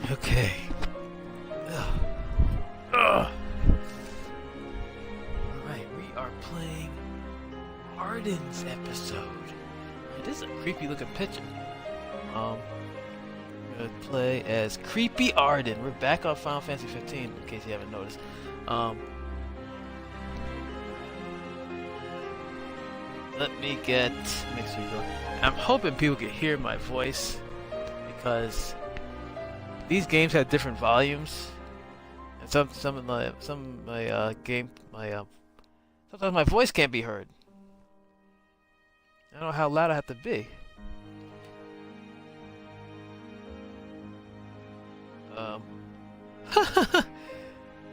Okay. Ugh. Ugh. Alright, we are playing Ardyn's episode. This is a creepy looking picture. I'm gonna play as Creepy Ardyn. We're back on Final Fantasy 15, in case you haven't noticed. Let me make sure you go. I'm hoping people can hear my voice because these games have different volumes, and sometimes my voice can't be heard. I don't know how loud I have to be.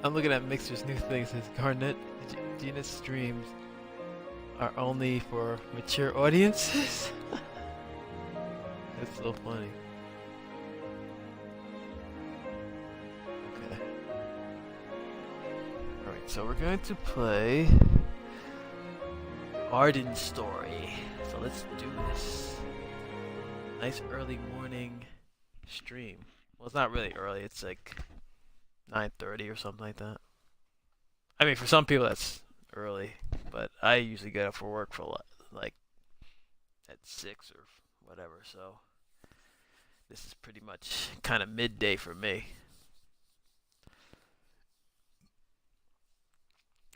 I'm looking at Mixer's new thing. It says Garnet Genus streams are only for mature audiences. That's so funny. Okay. Alright, so we're going to play Ardyn's story. So let's do this. Nice early morning stream. Well, it's not really early. It's like 9:30 or something like that. I mean, for some people that's early, but I usually get up for work for like at 6 or whatever. So this is pretty much kind of midday for me.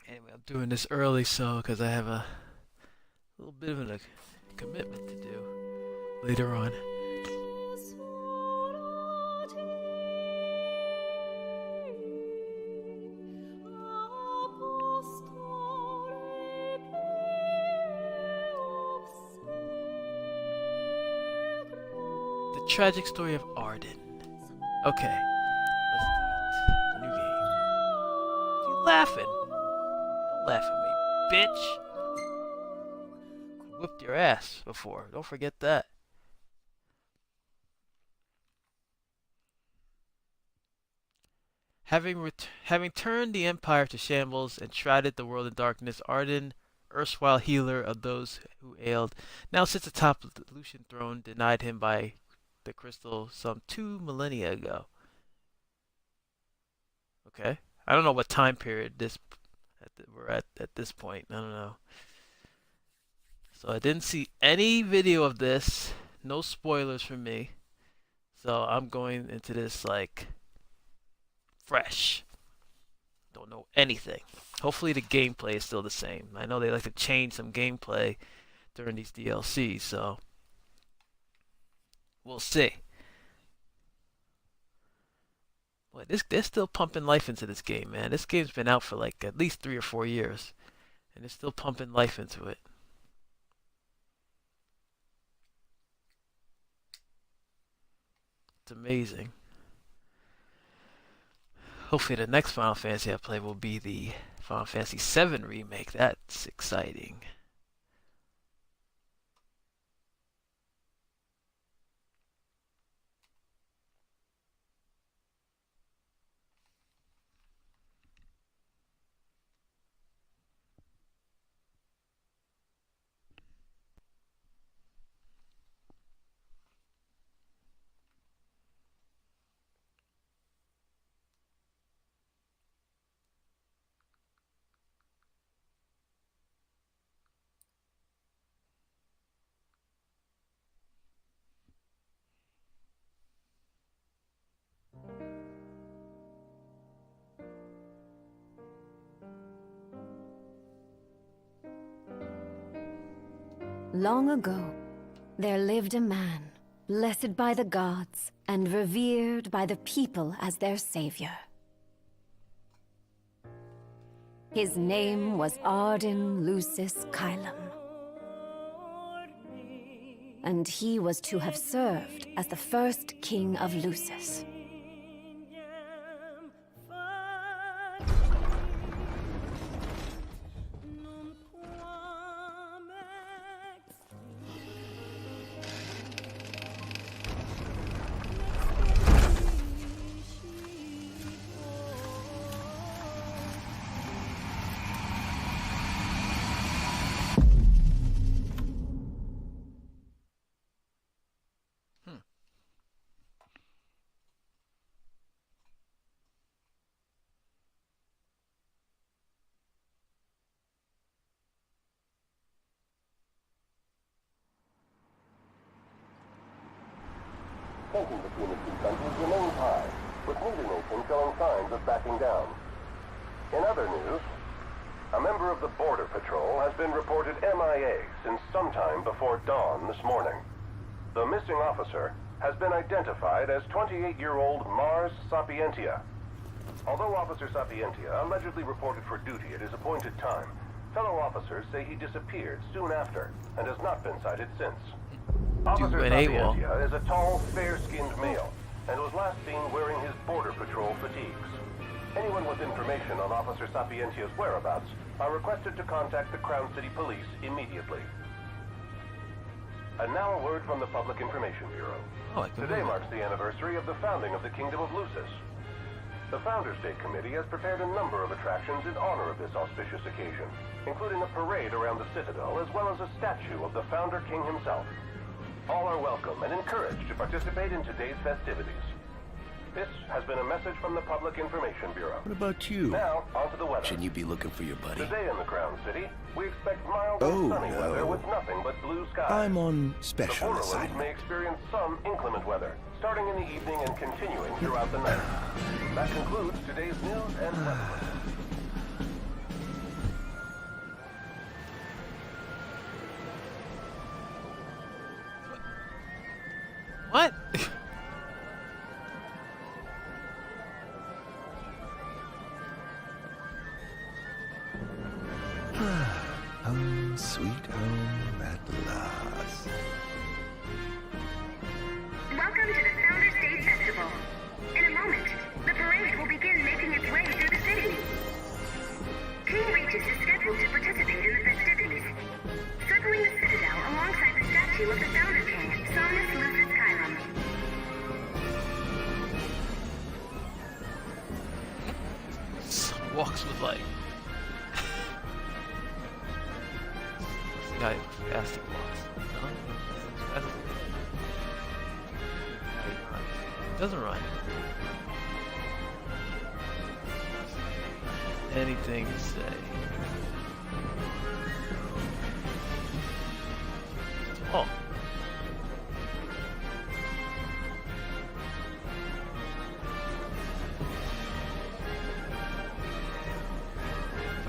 Anyway, I'm doing this early because I have a little bit of a commitment to do later on. The tragic story of Ardyn. Okay, let's do it. New game. You laughing? Don't laugh at me, bitch. Whipped your ass before. Don't forget that. Having turned the Empire to shambles and shrouded the world in darkness, Ardyn, erstwhile healer of those who ailed, now sits atop the Lucian throne denied him by the crystal some 2 millennia ago. Okay. I don't know what time period we're at this point. I don't know. So I didn't see any video of this. No spoilers for me. So I'm going into this like fresh. Don't know anything. Hopefully the gameplay is still the same. I know they like to change some gameplay during these DLCs, so we'll see. Boy, they're still pumping life into this game, man. This game's been out for like at least 3 or 4 years, and they're still pumping life into it. It's amazing. Hopefully the next Final Fantasy I play will be the Final Fantasy VII remake. That's exciting. Long ago, there lived a man, blessed by the gods and revered by the people as their savior. His name was Ardyn Lucis Caelum, and he was to have served as the first king of Lucis. tension between the two countries remains high, with neither nation showing signs of backing down. In other news, a member of the Border Patrol has been reported MIA since sometime before dawn this morning. The missing officer has been identified as 28-year-old Mars Sapientia. Although Officer Sapientia allegedly reported for duty at his appointed time, fellow officers say he disappeared soon after and has not been sighted since. Officer Sapientia is a tall, fair-skinned male and was last seen wearing his Border Patrol fatigues. Anyone with information on Officer Sapientia's whereabouts are requested to contact the Crown City Police immediately. And now a word from the Public Information Bureau. Today marks the anniversary of the founding of the Kingdom of Lucis. The Founders Day Committee has prepared a number of attractions in honor of this auspicious occasion, including a parade around the Citadel as well as a statue of the Founder King himself. All are welcome and encouraged to participate in today's festivities. This has been a message from the Public Information Bureau. What about you? Now, on to the weather. Shouldn't you be looking for your buddy? Today in the Crown City, we expect mild and sunny weather with nothing but blue skies. I'm on special the assignment. may experience some inclement weather, starting in the evening and continuing throughout the night. That concludes today's news and weather. What? Home, sweet home at last. Welcome to the Founders Day Festival. In a moment, the parade will begin making its way through the city. King Regis is scheduled to participate in the festivities, circling the Citadel alongside the statue of the Founder King, Somnus Lucis Chiron. Walks with light. This guy fasting walks. No? Fasting. He doesn't run. Anything to say. Oh.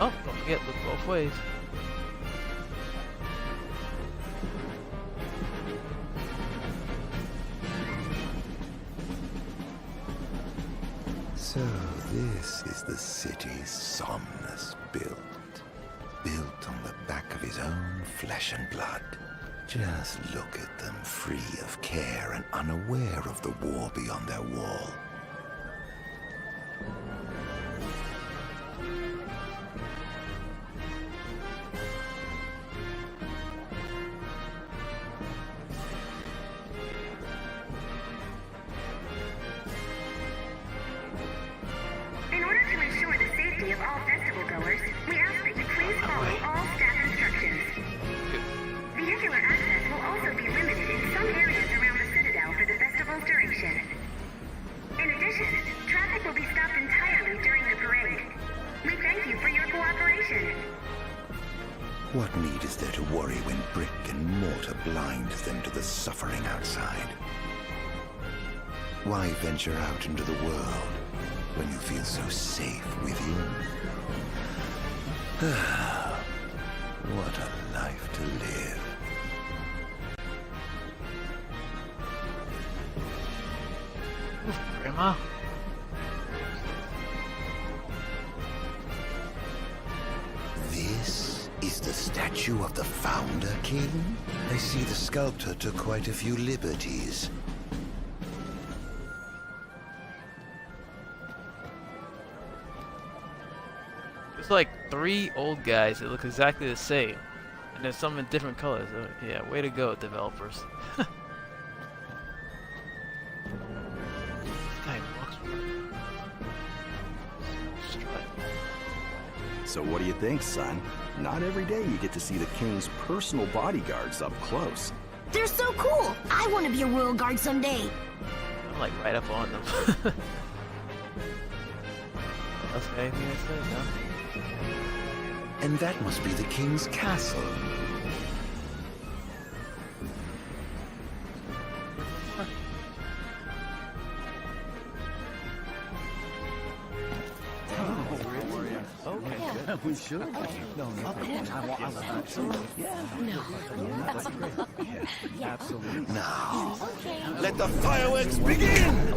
Oh, don't forget, look both ways. So this is the city Somnus built. Built on the back of his own flesh and blood. Just look at them, free of care and unaware of the war beyond their wall. In order to ensure the safety of all festival goers, we ask that you please follow all staff instructions. Vehicular access will also be limited in some areas around the Citadel for the festival's duration. In addition, traffic will be stopped entirely during the parade. We thank you for your cooperation. What need is there to worry when brick and mortar blinds them to the suffering outside? Why venture out into the world when you feel so safe within? What a life to live. Oof, Grandma. This is the statue of the Founder King? I see the sculptor took quite a few liberties. There's like 3 old guys that look exactly the same. And there's some in different colors. Yeah, way to go, developers. This guy walks with strut. So what do you think, son? Not every day you get to see the king's personal bodyguards up close. They're so cool! I want to be a royal guard someday! I'm like right up on them. Else got anything to say, no? And that must be the king's castle. We should. No, no. Absolutely. Now, let the fireworks begin!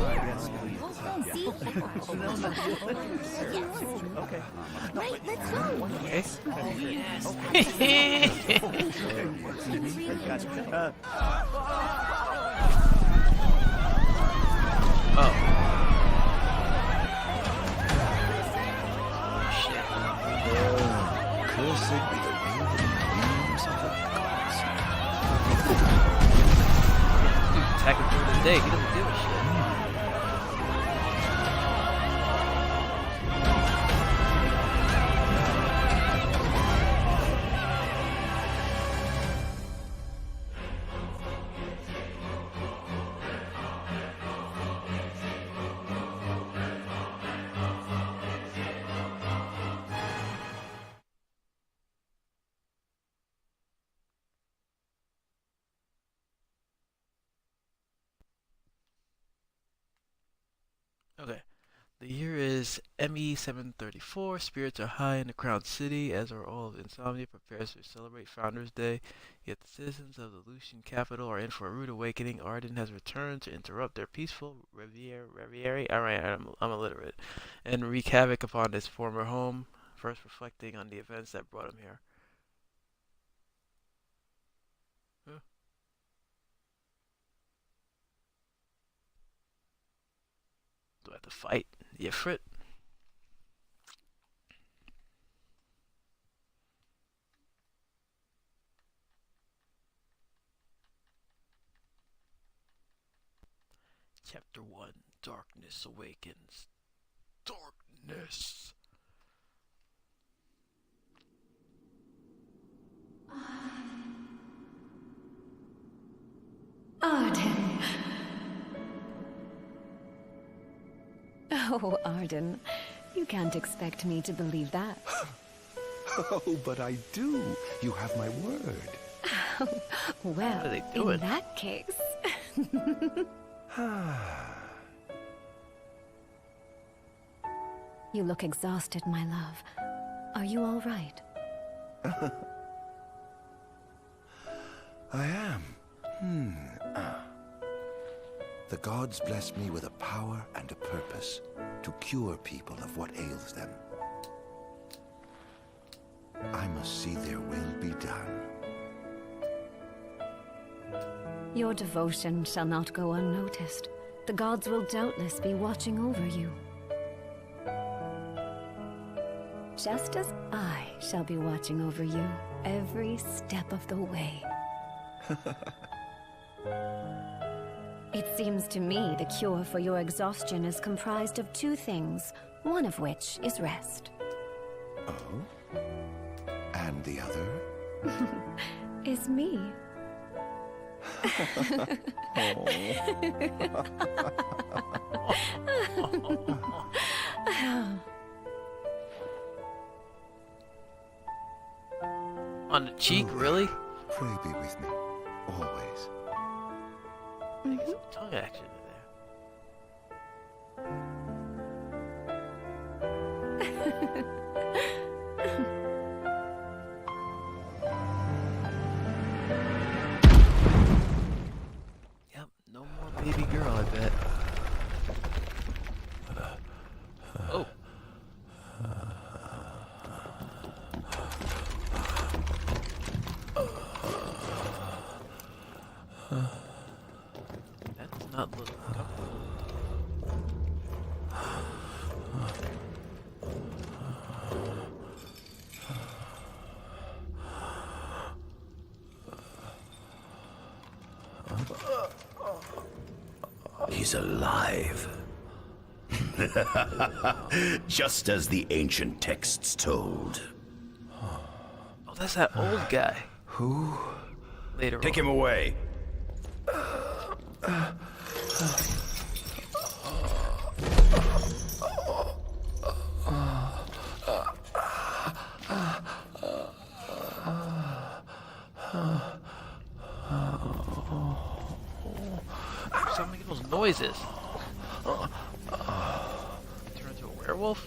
Okay. Right, let's go. Oh. Cursed be the wielding names of the gods. Attacking through the day, he doesn't give a shit. Okay. The year is ME 734. Spirits are high in the crown city, as are all of Insomnia prepares to celebrate Founders Day. Yet the citizens of the Lucian capital are in for a rude awakening. Ardyn has returned to interrupt their peaceful reverie. Alright, I'm illiterate. And wreak havoc upon his former home, first reflecting on the events that brought him here. Huh? Do I have to fight the Ifrit? Chapter 1. Darkness awakens. Darkness. Ardyn. Oh, Ardyn. You can't expect me to believe that. Oh, but I do. You have my word. Well, What are they doing? in that case... You look exhausted, my love. Are you all right? I am. The gods bless me with a power and a purpose to cure people of what ails them. I must see their will be done. Your devotion shall not go unnoticed. The gods will doubtless be watching over you. Just as I shall be watching over you every step of the way. It seems to me the cure for your exhaustion is comprised of two things, one of which is rest. Oh? And the other? Is me. On the cheek, really? Pray be with me, always. Make some tongue action in there. Yep, no more baby girl, I bet. Oh. That's not looking comfortable. He's alive. Just as the ancient texts told. Oh, that's that old guy. Who? Later Take on. him away. Stop making those noises. Turn into a werewolf?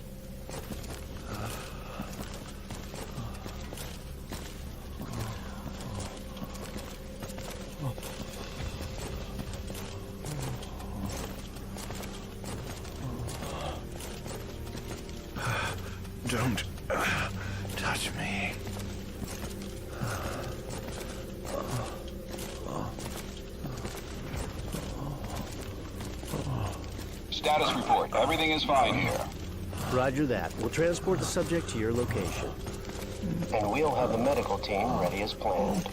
Don't touch me. Status report. Everything is fine here. Roger that. We'll transport the subject to your location. And we'll have the medical team ready as planned.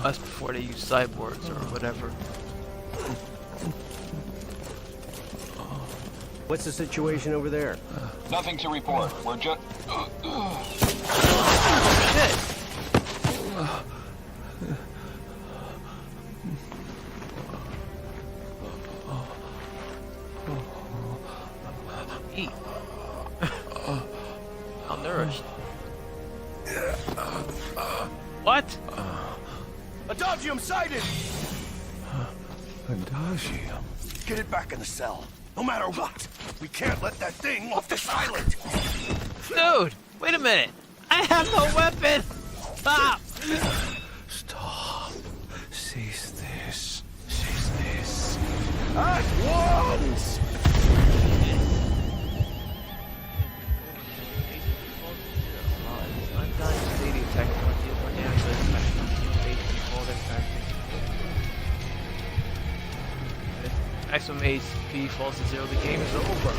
That's before they use cyborgs or whatever. What's the situation over there? Nothing to report. We're just... Shit! Eat. Malnourished. What? Adagium sighted! Adagium. Get it back in the cell. No matter what. We can't let that thing off this island. Dude, wait a minute. I have no weapon. Stop. Stop. Cease this. Cease this. At once! Maximum HP falls to 0, the game is over.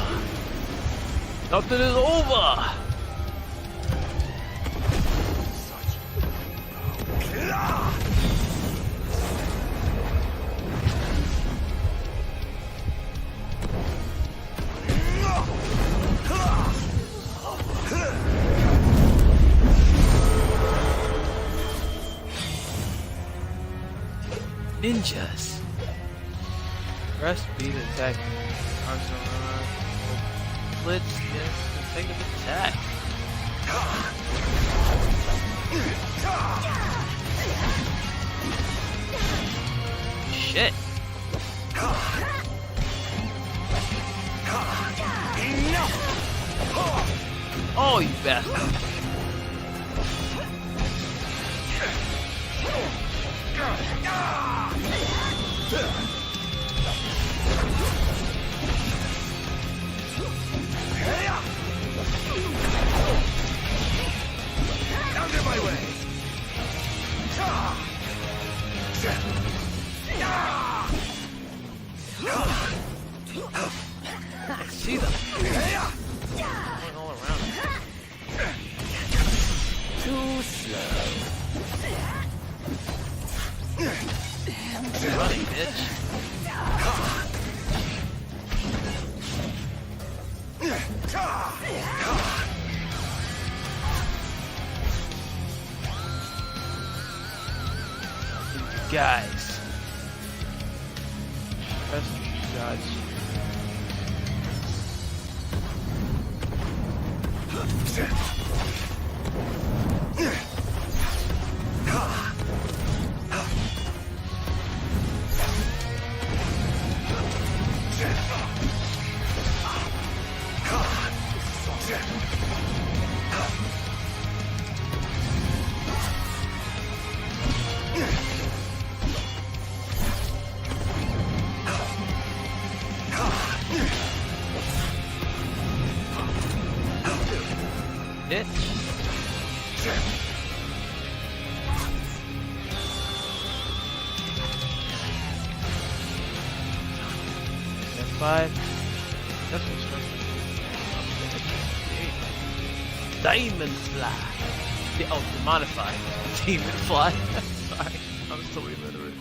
Nothing is over! Ninjas. Press B to attack. Blitz, yes, take an attack. Shit. Oh, you bastard. Out of my way! I see them. Going all around. Too slow. Running, bitch. Guys. Press dodge. Five. That's what's Diamond Fly. Oh, modified. Demon Fly. Sorry, I'm still illiterate.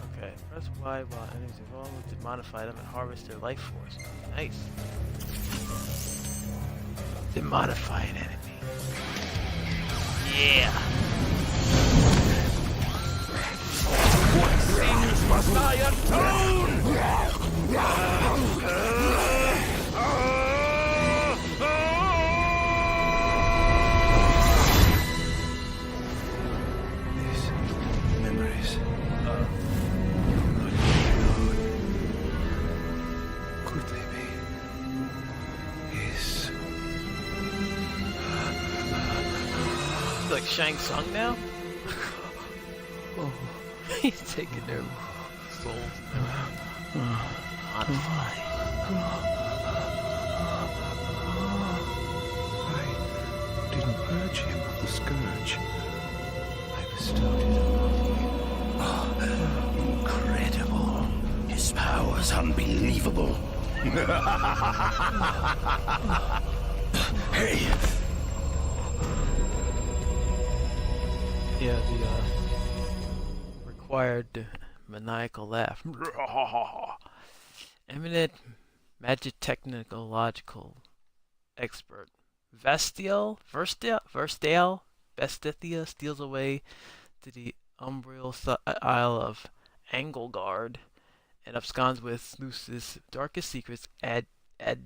Okay, press Y while enemies evolve to modify them and harvest their life force. Nice. To modify an enemy. Yeah. What sins must I atone? These memories. Could they be his? like Shang Tsung now? He's taking their souls now. Modify. I didn't purge him of the scourge. I bestowed it upon you. Oh, incredible. His power's unbelievable. Hey! Yeah, the required maniacal laugh. Eminent magic technological expert. Verstale Bestithia steals away to the umbral isle of Angelgard and absconds with Lucis' darkest secrets, Adagium,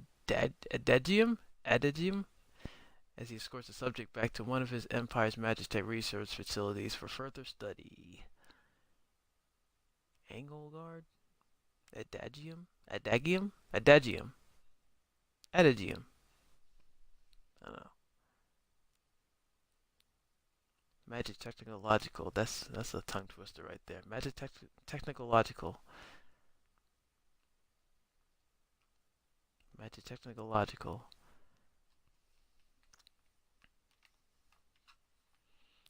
as he escorts the subject back to one of his Empire's Magitech research facilities for further study. Angelgard? Adagium? I don't know. Magic technological. That's a tongue twister right there. Magic technological. Magic technological.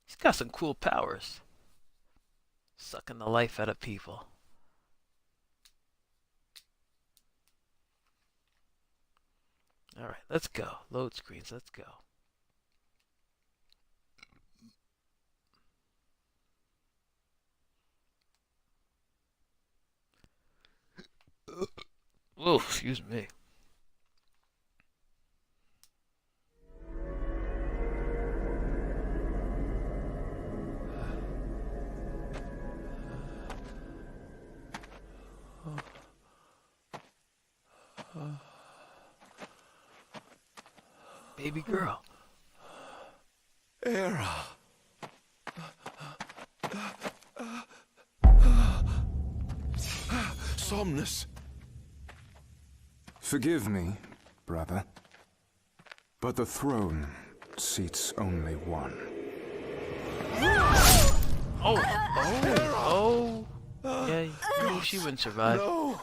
He's got some cool powers. Sucking the life out of people. Alright, let's go. Load screens, let's go. Oh, excuse me. Baby girl. Era. Somnus. Forgive me, brother, but the throne seats only one. Oh. Yeah, you knew she wouldn't survive. No.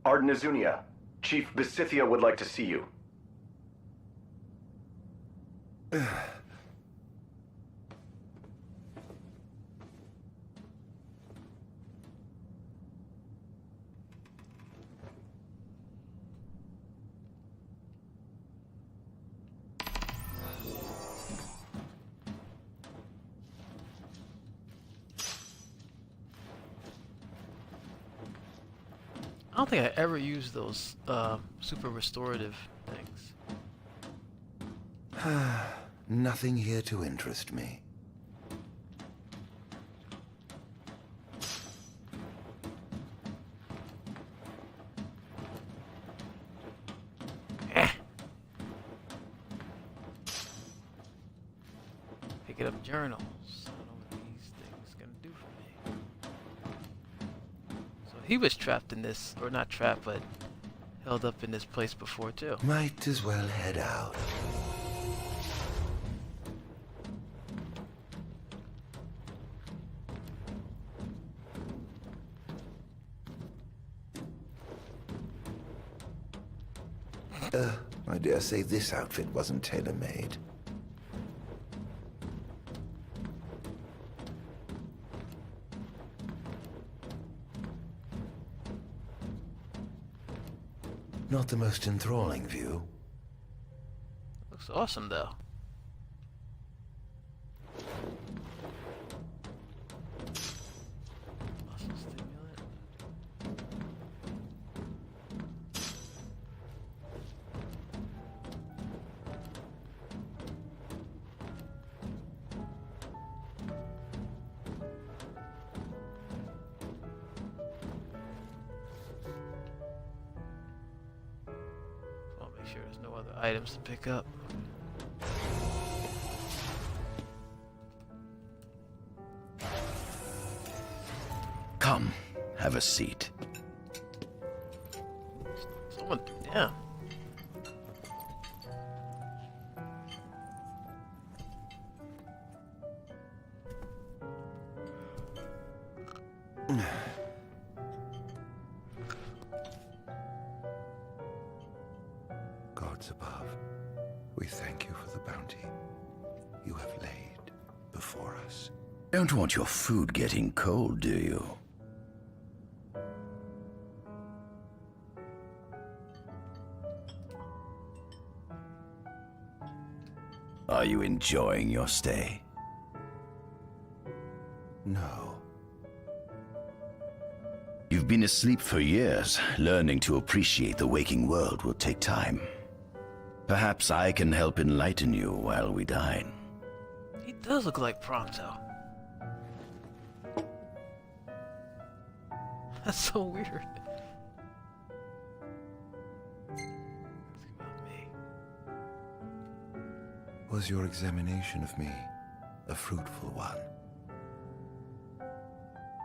Ardyn. Ardyn Azunia, Chief Besithia would like to see you. I don't think I ever used those super restorative things. Nothing here to interest me. Picking up journals. I don't know what these things gonna do for me. So he was trapped in this, or not trapped, but held up in this place before too. Might as well head out. I dare say this outfit wasn't tailor-made. Not the most enthralling view. Looks awesome though. Muscle stimulant. items to pick up. Come, have a seat. Someone, yeah. Gods above, we thank you for the bounty you have laid before us. Don't want your food getting cold, do you? Are you enjoying your stay? No. You've been asleep for years. Learning to appreciate the waking world will take time. Perhaps I can help enlighten you while we dine. He does look like Prompto. That's so weird. Was your examination of me a fruitful one?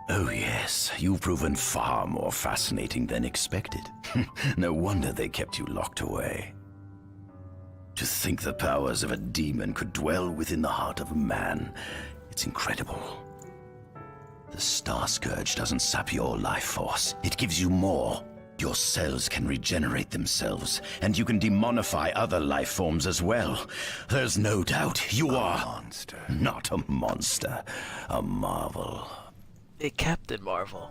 Oh yes, you've proven far more fascinating than expected. No wonder they kept you locked away. To think the powers of a demon could dwell within the heart of a man, it's incredible. The Star Scourge doesn't sap your life force, it gives you more. Your cells can regenerate themselves, and you can demonify other life forms as well. There's no doubt you are... monster. Not a monster, a marvel. A Captain Marvel.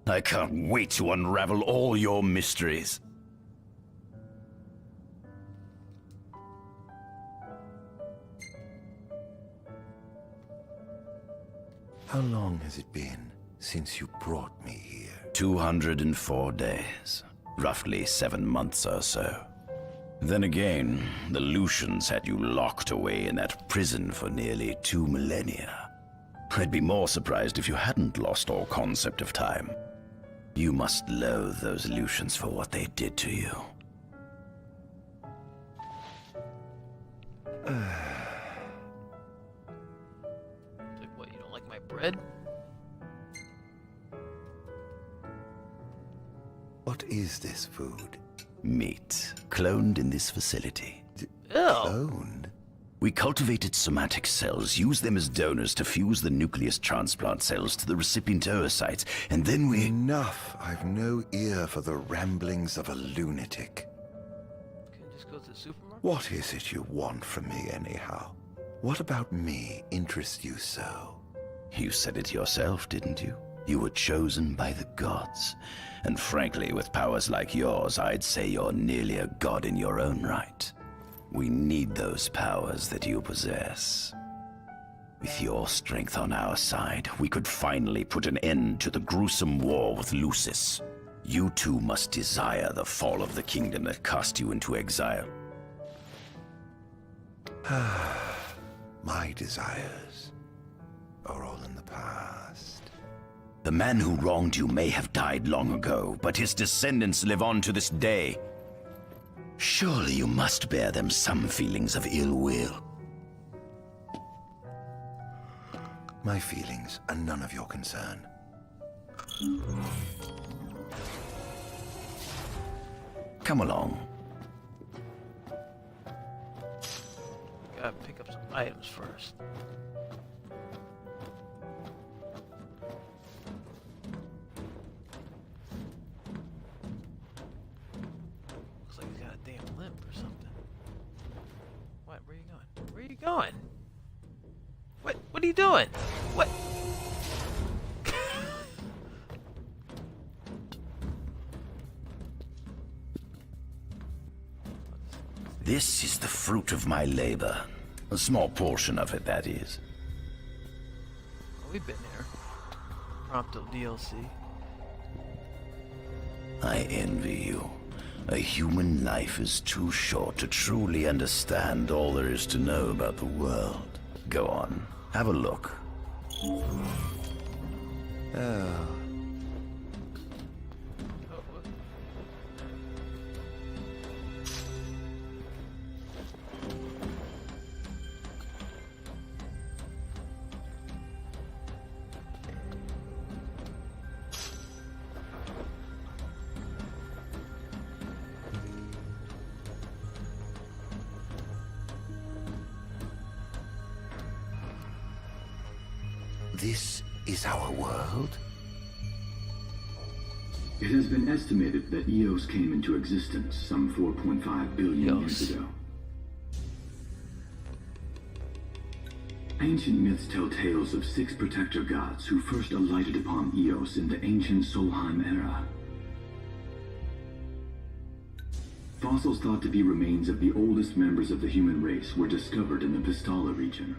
I can't wait to unravel all your mysteries. How long has it been since you brought me here? 204 days. Roughly 7 months or so. Then again, the Lucians had you locked away in that prison for nearly 2 millennia. I'd be more surprised if you hadn't lost all concept of time. You must loathe those Lucians for what they did to you. What, you don't like my bread? What is this food? Meat, cloned in this facility. Cloned? We cultivated somatic cells, used them as donors to fuse the nucleus transplant cells to the recipient oocytes, and then we... Enough! I've no ear for the ramblings of a lunatic. Can you just go to the supermarket? What is it you want from me, anyhow? What about me interests you so? You said it yourself, didn't you? You were chosen by the gods. And frankly, with powers like yours, I'd say you're nearly a god in your own right. We need those powers that you possess. With your strength on our side, we could finally put an end to the gruesome war with Lucis. You too must desire the fall of the kingdom that cast you into exile. My desires are all in the past. The man who wronged you may have died long ago, but his descendants live on to this day. Surely you must bear them some feelings of ill will. My feelings are none of your concern. Come along. Gotta pick up some items first. Looks like he's got a damn limp or something. What? Where are you going? Where are you going? What are you doing? What? This is the fruit of my labor. A small portion of it, that is. Oh, we've been there. Prompto DLC. I envy you. A human life is too short to truly understand all there is to know about the world. Go on, have a look. Oh. This is our world? It has been estimated that Eos came into existence some 4.5 billion years ago. Ancient myths tell tales of 6 protector gods who first alighted upon Eos in the ancient Solheim era. Fossils thought to be remains of the oldest members of the human race were discovered in the Pistala region.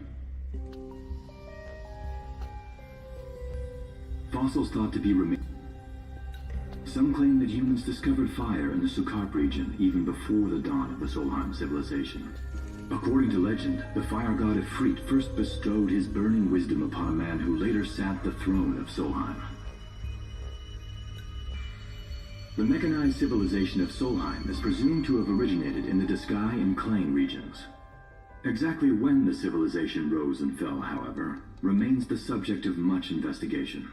Fossils thought to be remains. Some claim that humans discovered fire in the Sukarp region even before the dawn of the Solheim civilization. According to legend, the fire god Ifrit first bestowed his burning wisdom upon a man who later sat the throne of Solheim. The mechanized civilization of Solheim is presumed to have originated in the Diskai and Klain regions. Exactly when the civilization rose and fell, however, remains the subject of much investigation.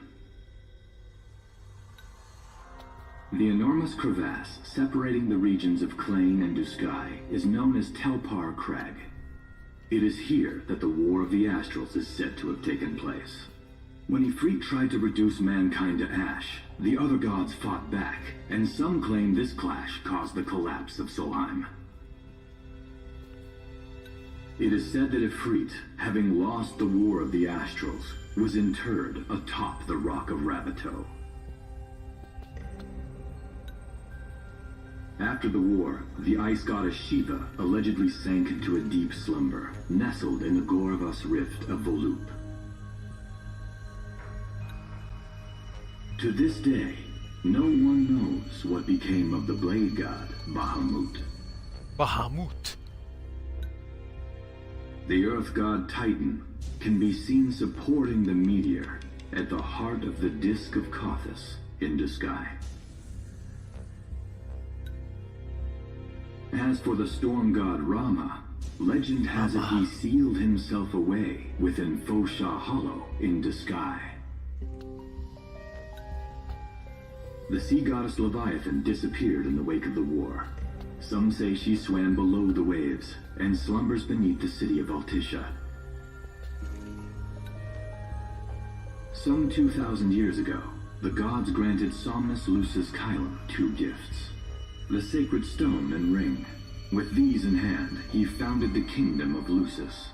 The enormous crevasse separating the regions of Klain and Duskai is known as Telpar Crag. It is here that the War of the Astrals is said to have taken place. When Ifrit tried to reduce mankind to ash, the other gods fought back, and some claim this clash caused the collapse of Solheim. It is said that Ifrit, having lost the War of the Astrals, was interred atop the Rock of Rabito. After the war, the ice goddess Shiva allegedly sank into a deep slumber, nestled in the Goravas Rift of Volúp. To this day, no one knows what became of the blade god, Bahamut. Bahamut. The earth god Titan can be seen supporting the meteor at the heart of the disk of Kothis in Duskai. As for the storm god Rama, legend has it he sealed himself away within Fosha Hollow in Duskai. The sea goddess Leviathan disappeared in the wake of the war. Some say she swam below the waves and slumbers beneath the city of Altisha. Some 2,000 years ago, the gods granted Somnus Lucis Kylum 2 gifts. The sacred stone and ring. With these in hand, he founded the kingdom of Lucis.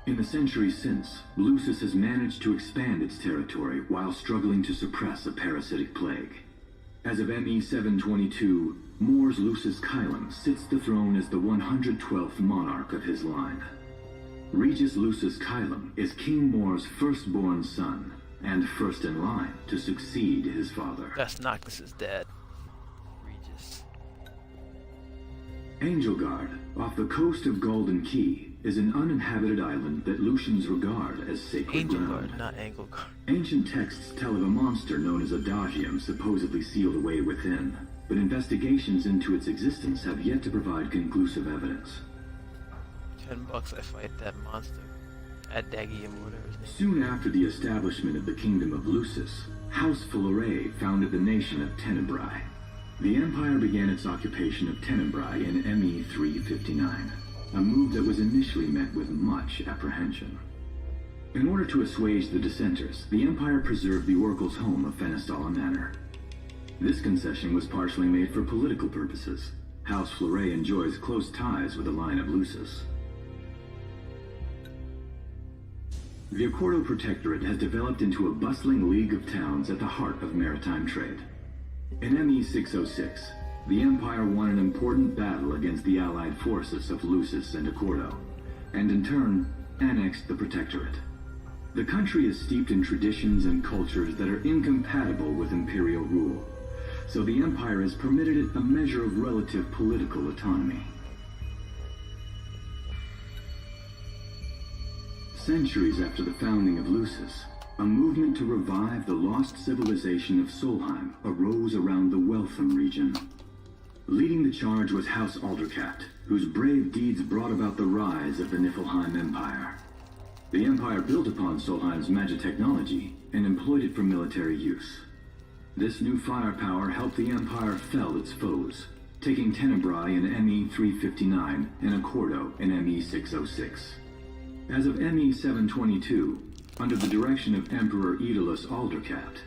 In the centuries since, Lucis has managed to expand its territory while struggling to suppress a parasitic plague. As of ME 722, Mor's Lucis Kylum sits the throne as the 112th monarch of his line. Regis Lucis Kylum is King Mor's firstborn son, and first in line to succeed his father. That's Noctis's dad. Regis. Angelgard, off the coast of Golden Key, is an uninhabited island that Lucians regard as sacred ground. Angelgard, not Angelgard. Ancient texts tell of a monster known as Adagium supposedly sealed away within, but investigations into its existence have yet to provide conclusive evidence. $10 I fight that monster. Adagium, whatever his name. Soon after the establishment of the Kingdom of Lucis, House Fulleré founded the nation of Tenebrae. The Empire began its occupation of Tenebrae in ME 359, a move that was initially met with much apprehension. In order to assuage the dissenters, the Empire preserved the Oracle's home of Fenestala Manor. This concession was partially made for political purposes. House Fulleré enjoys close ties with the line of Lucis. The Accordo Protectorate has developed into a bustling league of towns at the heart of maritime trade. In ME 606, the Empire won an important battle against the allied forces of Lucis and Accordo, and in turn, annexed the Protectorate. The country is steeped in traditions and cultures that are incompatible with imperial rule, so the Empire has permitted it a measure of relative political autonomy. Centuries after the founding of Lucis, a movement to revive the lost civilization of Solheim arose around the Weltham region. Leading the charge was House Aldercat, whose brave deeds brought about the rise of the Niflheim Empire. The Empire built upon Solheim's magic technology and employed it for military use. This new firepower helped the Empire fell its foes, taking Tenebrae in ME 359 and Accordo in ME 606. As of ME 722, under the direction of Emperor Aedalus Aldercat.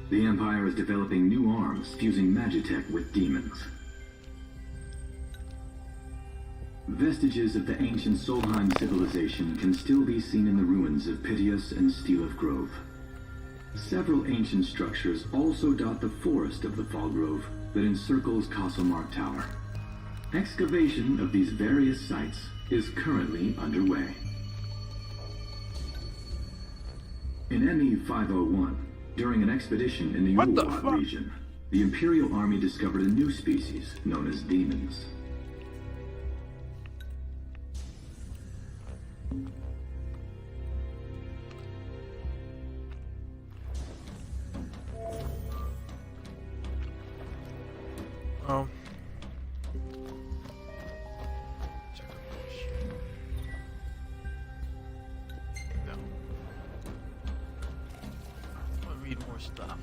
The Empire is developing new arms, fusing magitech with demons. Vestiges of the ancient Solheim civilization can still be seen in the ruins of Piteous and Steel of Grove. Several ancient structures also dot the forest of the Fall Grove that encircles Castlemark Tower. Excavation of these various sites is currently underway. In ME-501, during an expedition in the Ulwad region, the Imperial Army discovered a new species known as demons. Stuff.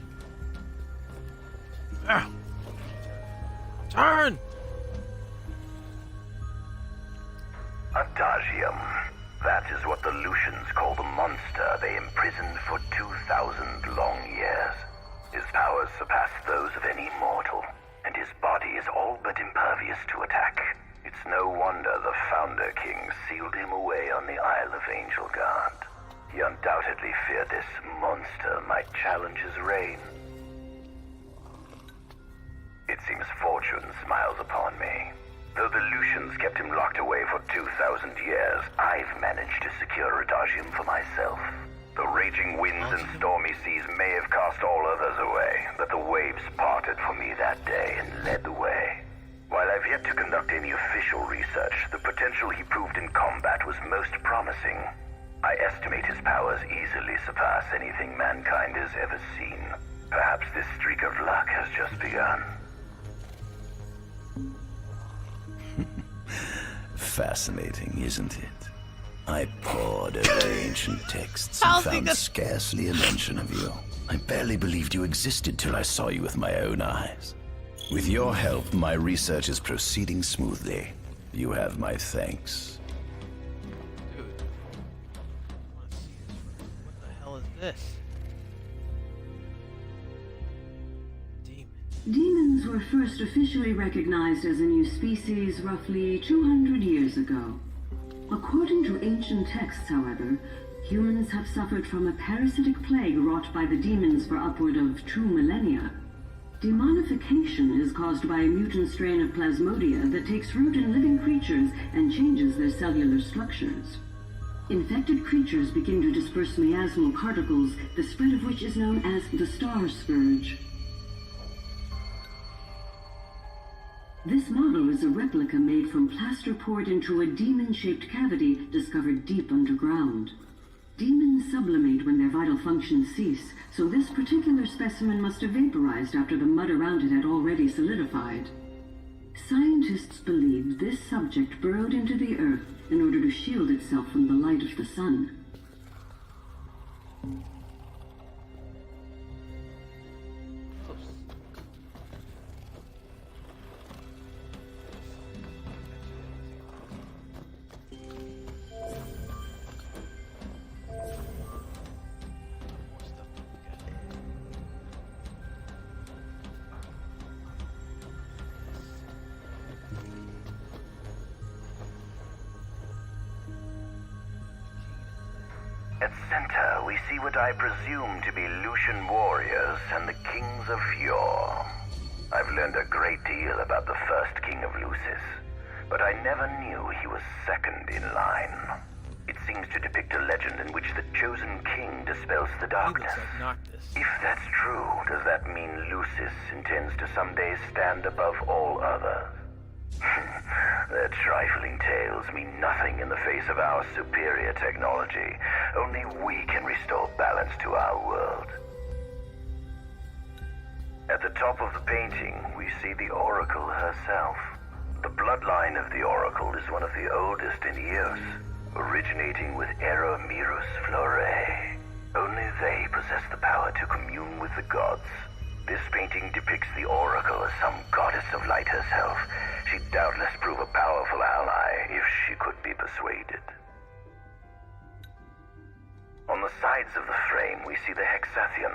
Ah. Turn! Adagium. That is what the Lucians call the monster they imprisoned for 2,000 long years. His powers surpass those of any mortal, and his body is all but impervious to attack. It's no wonder the Founder King sealed him away on the Isle of Angel Guard. He undoubtedly feared this monster might challenge his reign. It seems fortune smiles upon me. Though the Lucians kept him locked away for 2,000 years, I've managed to secure Adagium for myself. The raging winds and stormy seas may have cast all others away, but the waves parted for me that day and led the way. While I've yet to conduct any official research, the potential he proved in combat was most promising. I estimate his powers easily surpass anything mankind has ever seen. Perhaps this streak of luck has just begun. Fascinating, isn't it? I pored over ancient texts and found scarcely a mention of you. I barely believed you existed till I saw you with my own eyes. With your help, my research is proceeding smoothly. You have my thanks. This. Demons were first officially recognized as a new species roughly 200 years ago. According to ancient texts, however, humans have suffered from a parasitic plague wrought by the demons for upward of 2 millennia. Demonification is caused by a mutant strain of plasmodia that takes root in living creatures and changes their cellular structures. Infected creatures begin to disperse miasmal particles, the spread of which is known as the Star Scourge. This model is a replica made from plaster poured into a demon-shaped cavity discovered deep underground. Demons sublimate when their vital functions cease, so this particular specimen must have vaporized after the mud around it had already solidified. Scientists believe this subject burrowed into the earth in order to shield itself from the light of the sun. At center, we see what I presume to be Lucian warriors and the kings of yore. I've learned a great deal about the first king of Lucis, but I never knew he was second in line. It seems to depict a legend in which the chosen king dispels the darkness. If that's true, does that mean Lucis intends to someday stand above all others? Their trifling tales mean nothing in the face of our superior technology. Only we can restore balance to our world. At the top of the painting, we see the Oracle herself. The bloodline of the Oracle is one of the oldest in years, originating with Eromirus Flore. Only they possess the power to commune with the gods. This painting depicts the Oracle as some goddess of light herself. She'd doubtless prove a powerful ally if she could be persuaded. On the sides of the frame, we see the Hexathian.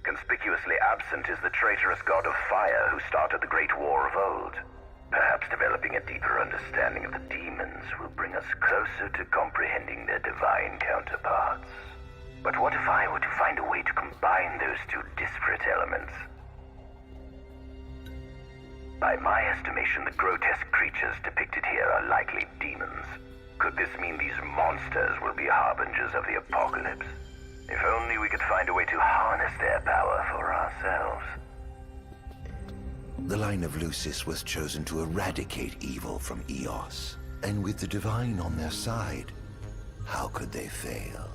Conspicuously absent is the traitorous god of fire who started the Great War of old. Perhaps developing a deeper understanding of the demons will bring us closer to comprehending their divine counterparts. But what if I were to find a way to combine those two disparate elements? By my estimation, the grotesque creatures depicted here are likely demons. Could this mean these monsters will be harbingers of the apocalypse? If only we could find a way to harness their power for ourselves. The line of Lucis was chosen to eradicate evil from Eos. And with the divine on their side, how could they fail?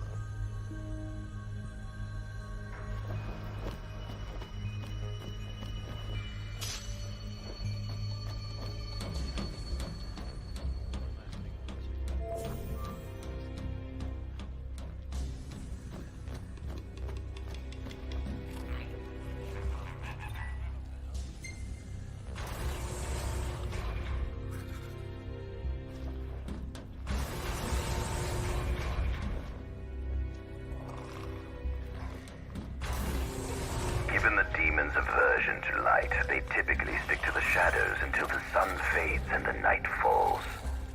Given the demon's aversion to light, they typically stick to the shadows until the sun fades and the night falls.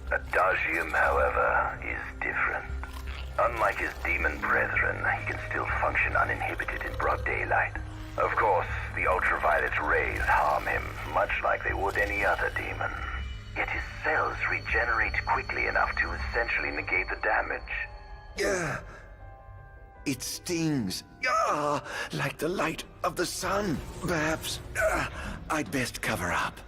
Adagium, however, is different. Unlike his demon brethren, he can still function uninhibited in broad daylight. Of course, the ultraviolet rays harm him, much like they would any other demon. Yet his cells regenerate quickly enough to essentially negate the damage. Yeah. It stings. Ah, like the light of the sun. Perhaps I'd best cover up.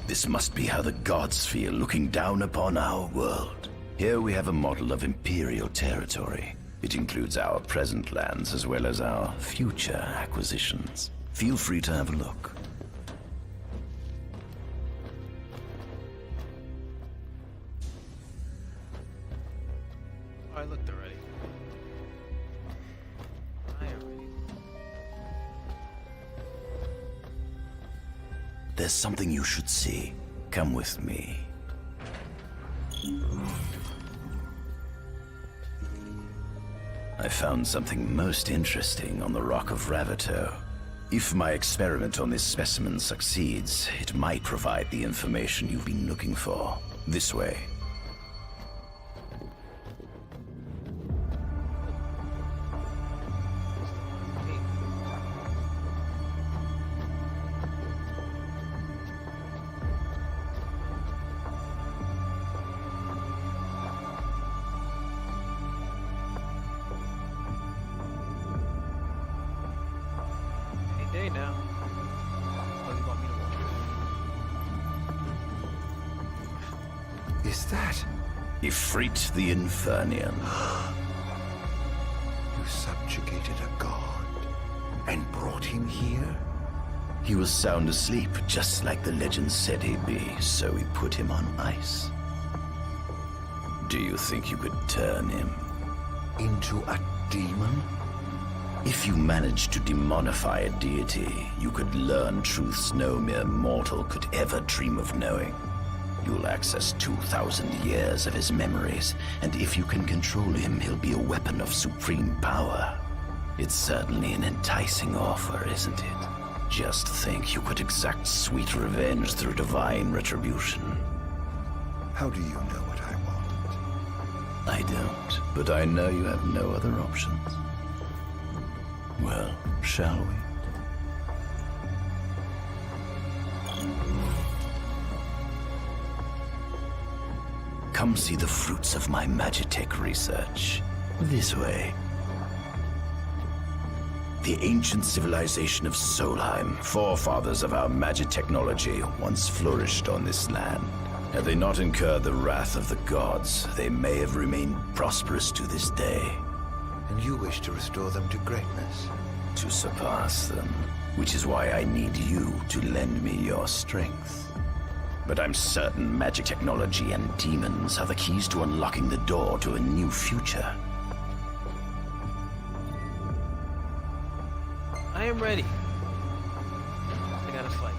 This must be how the gods feel looking down upon our world. Here we have a model of imperial territory. It includes our present lands as well as our future acquisitions. Feel free to have a look. I looked already. There's something you should see. Come with me. I found something most interesting on the Rock of Ravito. If my experiment on this specimen succeeds, it might provide the information you've been looking for. This way. Day now. Oh, you want me to walk? Is that? Ifrit the Infernian. You subjugated a god and brought him here? He was sound asleep, just like the legend said he'd be, so we put him on ice. Do you think you could turn him into a demon? If you managed to demonify a deity, you could learn truths no mere mortal could ever dream of knowing. You'll access 2,000 years of his memories, and if you can control him, he'll be a weapon of supreme power. It's certainly an enticing offer, isn't it? Just think you could exact sweet revenge through divine retribution. How do you know what I want? I don't, but I know you have no other options. Well, shall we? Come see the fruits of my Magitech research. This way. The ancient civilization of Solheim, forefathers of our magic technology, once flourished on this land. Had they not incurred the wrath of the gods, they may have remained prosperous to this day. And you wish to restore them to greatness? To surpass them, which is why I need you to lend me your strength. But I'm certain magic technology and demons are the keys to unlocking the door to a new future. I am ready. I gotta fight.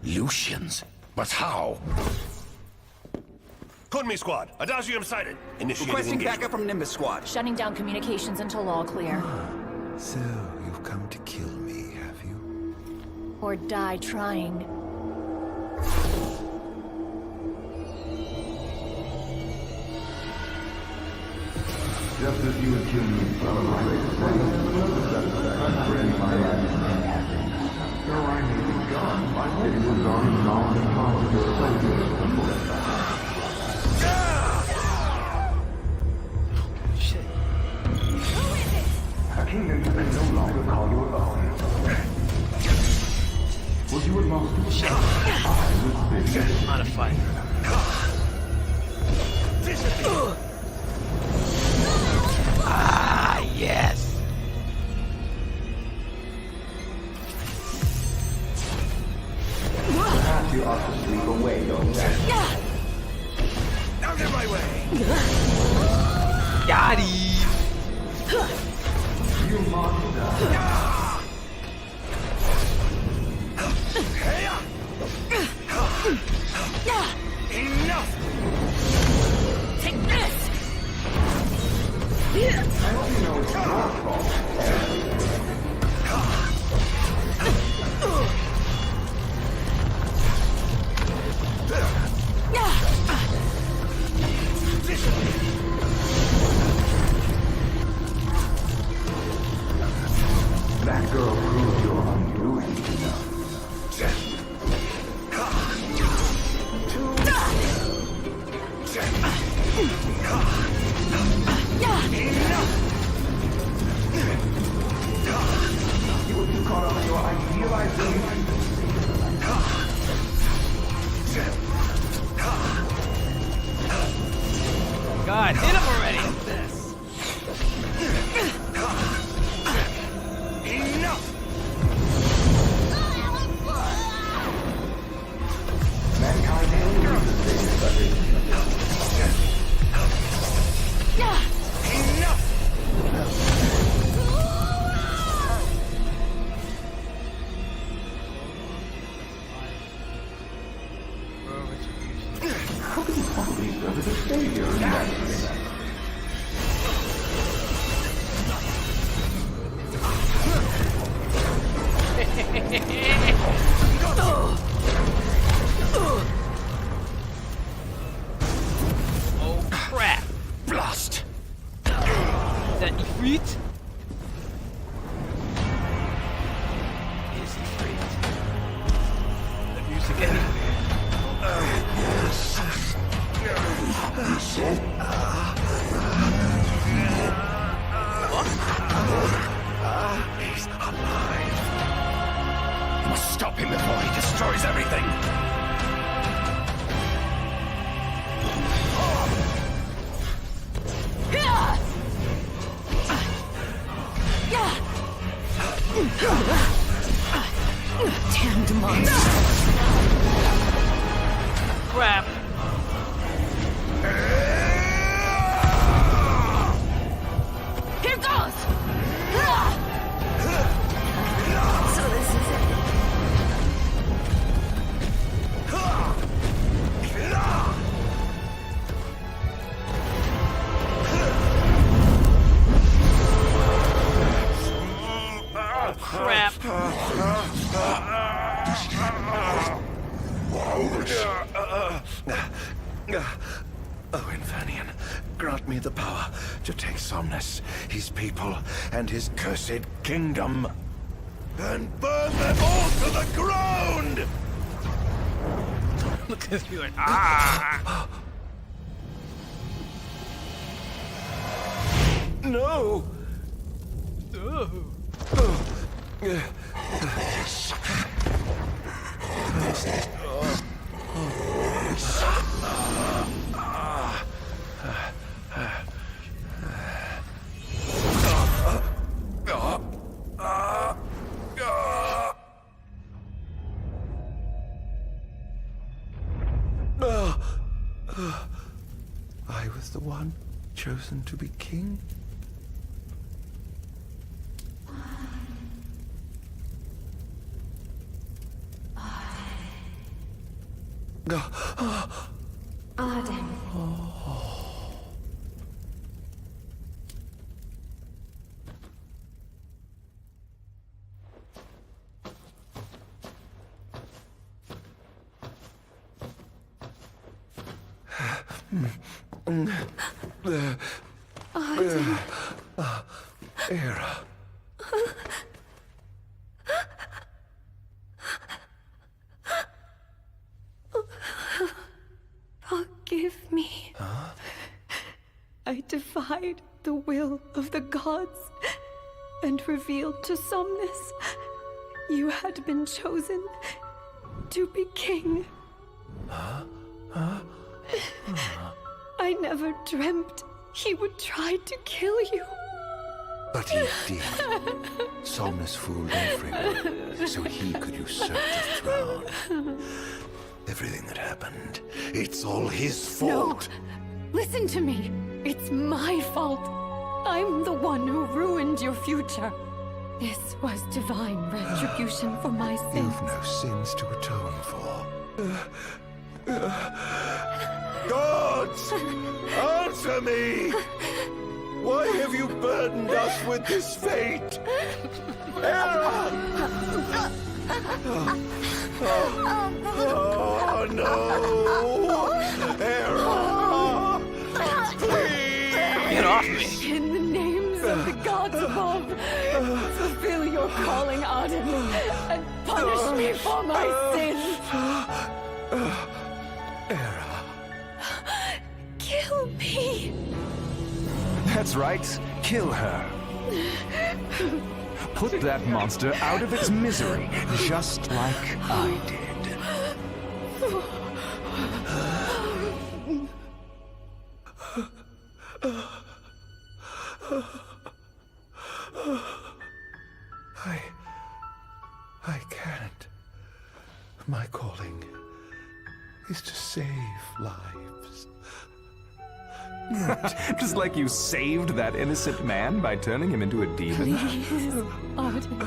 Lucians? But how? Kunmi Squad, Adagium sighted. Initiating Requesting engagement. backup from Nimbus Squad. Shutting down communications until all clear. So, you've come to kill me, have you? Or die trying. Just as you accused me of so I may be gone. My city was on the power Shit. A kingdom you may no longer call your own. What you had lost to I was busy. On a fight. Ah, yes. Perhaps you ought to sleep away, young man. Out of my way! Got him! You monster. Enough! Take this! I hope you know it's your fault. That girl proved you're unruly enough. You were too caught up in your idealization. God, hit him already! Enough! Mankind alien uses How could you possibly serve as a savior in that case? Oh crap! Blast! Is that Ifrit? Is Ifrit? The music anywhere. He's alive. Must stop him before he destroys everything. Damned monster! Crap! Here goes! So this is it. Crap! Oh, Infernian, grant me the power to take Somnus, his people, and his cursed kingdom. and burn them all to the ground! Look at you like, ah! No! I was the one chosen to be king? Ardyn. Era. Forgive me. I defied the will of the gods and revealed to Somnus you had been chosen to be king. I never dreamt he would try to kill you. But he did. Somnus fooled everyone so he could usurp the throne. Everything that happened, it's all his fault. No! Listen to me! It's my fault! I'm the one who ruined your future. This was divine retribution for my sins. You've no sins to atone for. Gods! Answer me! Why have you burdened us with this fate? Era! Oh no! Era! Please! Get off me! In the names of the gods above, fulfill your calling, Ardyn, and punish me for my sins! Era! Kill me! That's right. Kill her. Put that monster out of its misery, just like I did. I can't. My calling is to save lives. Just like you saved that innocent man by turning him into a demon. Please, Ardyn.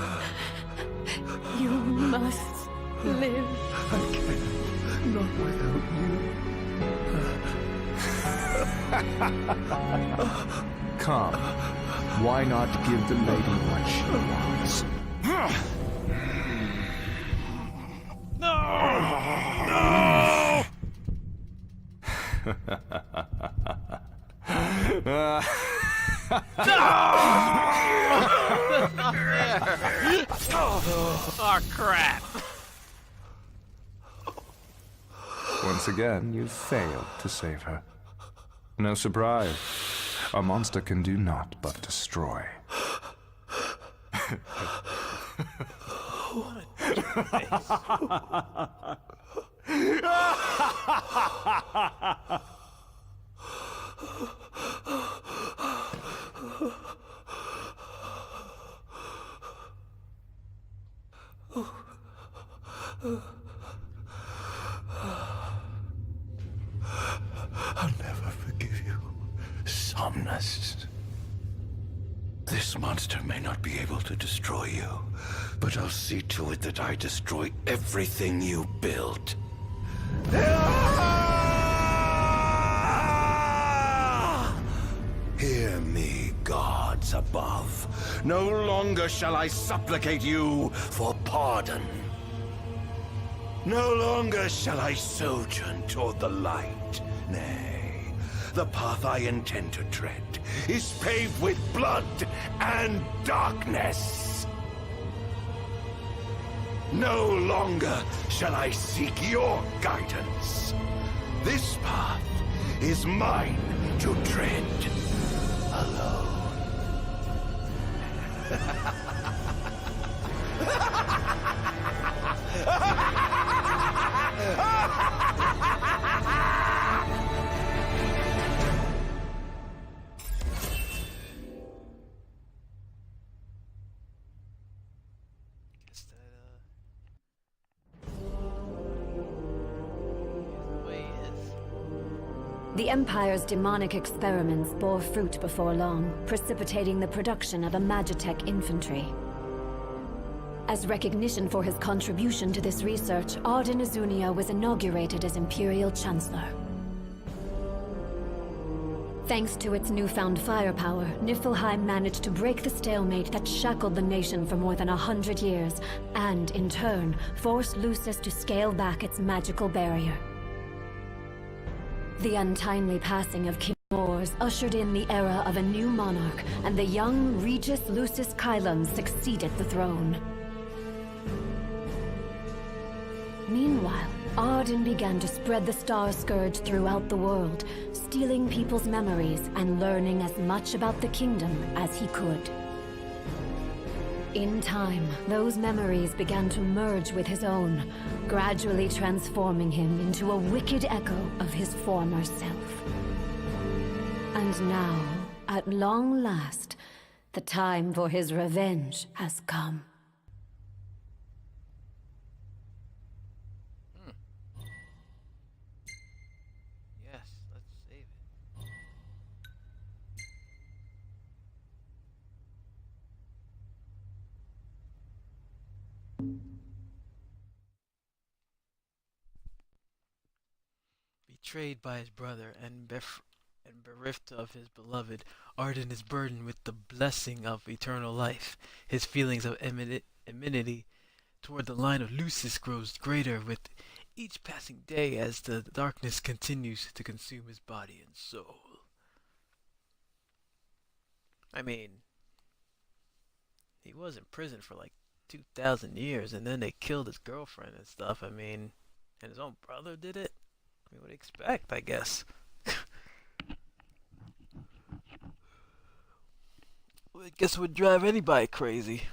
You must live. I can't. Not without you. Come. Why not give the lady what she wants? No! Oh, crap. Once again, you failed to save her. No surprise. A monster can do naught but destroy. I'll never forgive you, Somnus. This monster may not be able to destroy you, but I'll see to it that I destroy everything you built. Hear me, gods above. No longer shall I supplicate you for pardon. No longer shall I sojourn toward the light. Nay, the path I intend to tread is paved with blood and darkness. No longer shall I seek your guidance. This path is mine to tread alone. The Empire's demonic experiments bore fruit before long, precipitating the production of a Magitech infantry. As recognition for his contribution to this research, Ardyn Azunia was inaugurated as Imperial Chancellor. Thanks to its newfound firepower, Niflheim managed to break the stalemate that shackled the nation for more than 100 years, and, in turn, forced Lucis to scale back its magical barrier. The untimely passing of King Mors ushered in the era of a new monarch, and the young Regis Lucis Kylum succeeded the throne. Meanwhile, Ardyn began to spread the Star Scourge throughout the world, stealing people's memories and learning as much about the kingdom as he could. In time, those memories began to merge with his own, gradually transforming him into a wicked echo of his former self. And now, at long last, the time for his revenge has come. Yes, let's save it. Betrayed by his brother and bereft of his beloved, Ardyn is burdened with the blessing of eternal life. His feelings of enmity toward the line of Lucis grows greater with each passing day as the darkness continues to consume his body and soul. I mean, he was in prison for like 2,000 years, and then they killed his girlfriend and stuff. I mean, and his own brother did it? I mean, what do you expect, I guess? Well, I guess it would drive anybody crazy.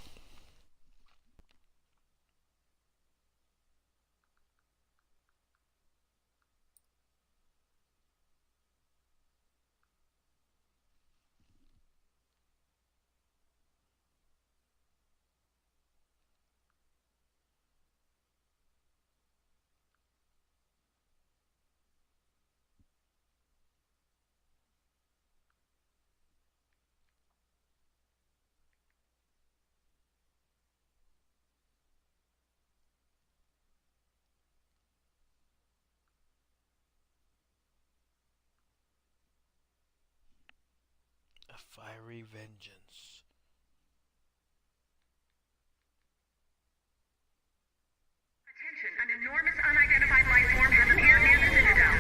Fiery vengeance. Attention, an enormous unidentified life form has appeared near the Citadel.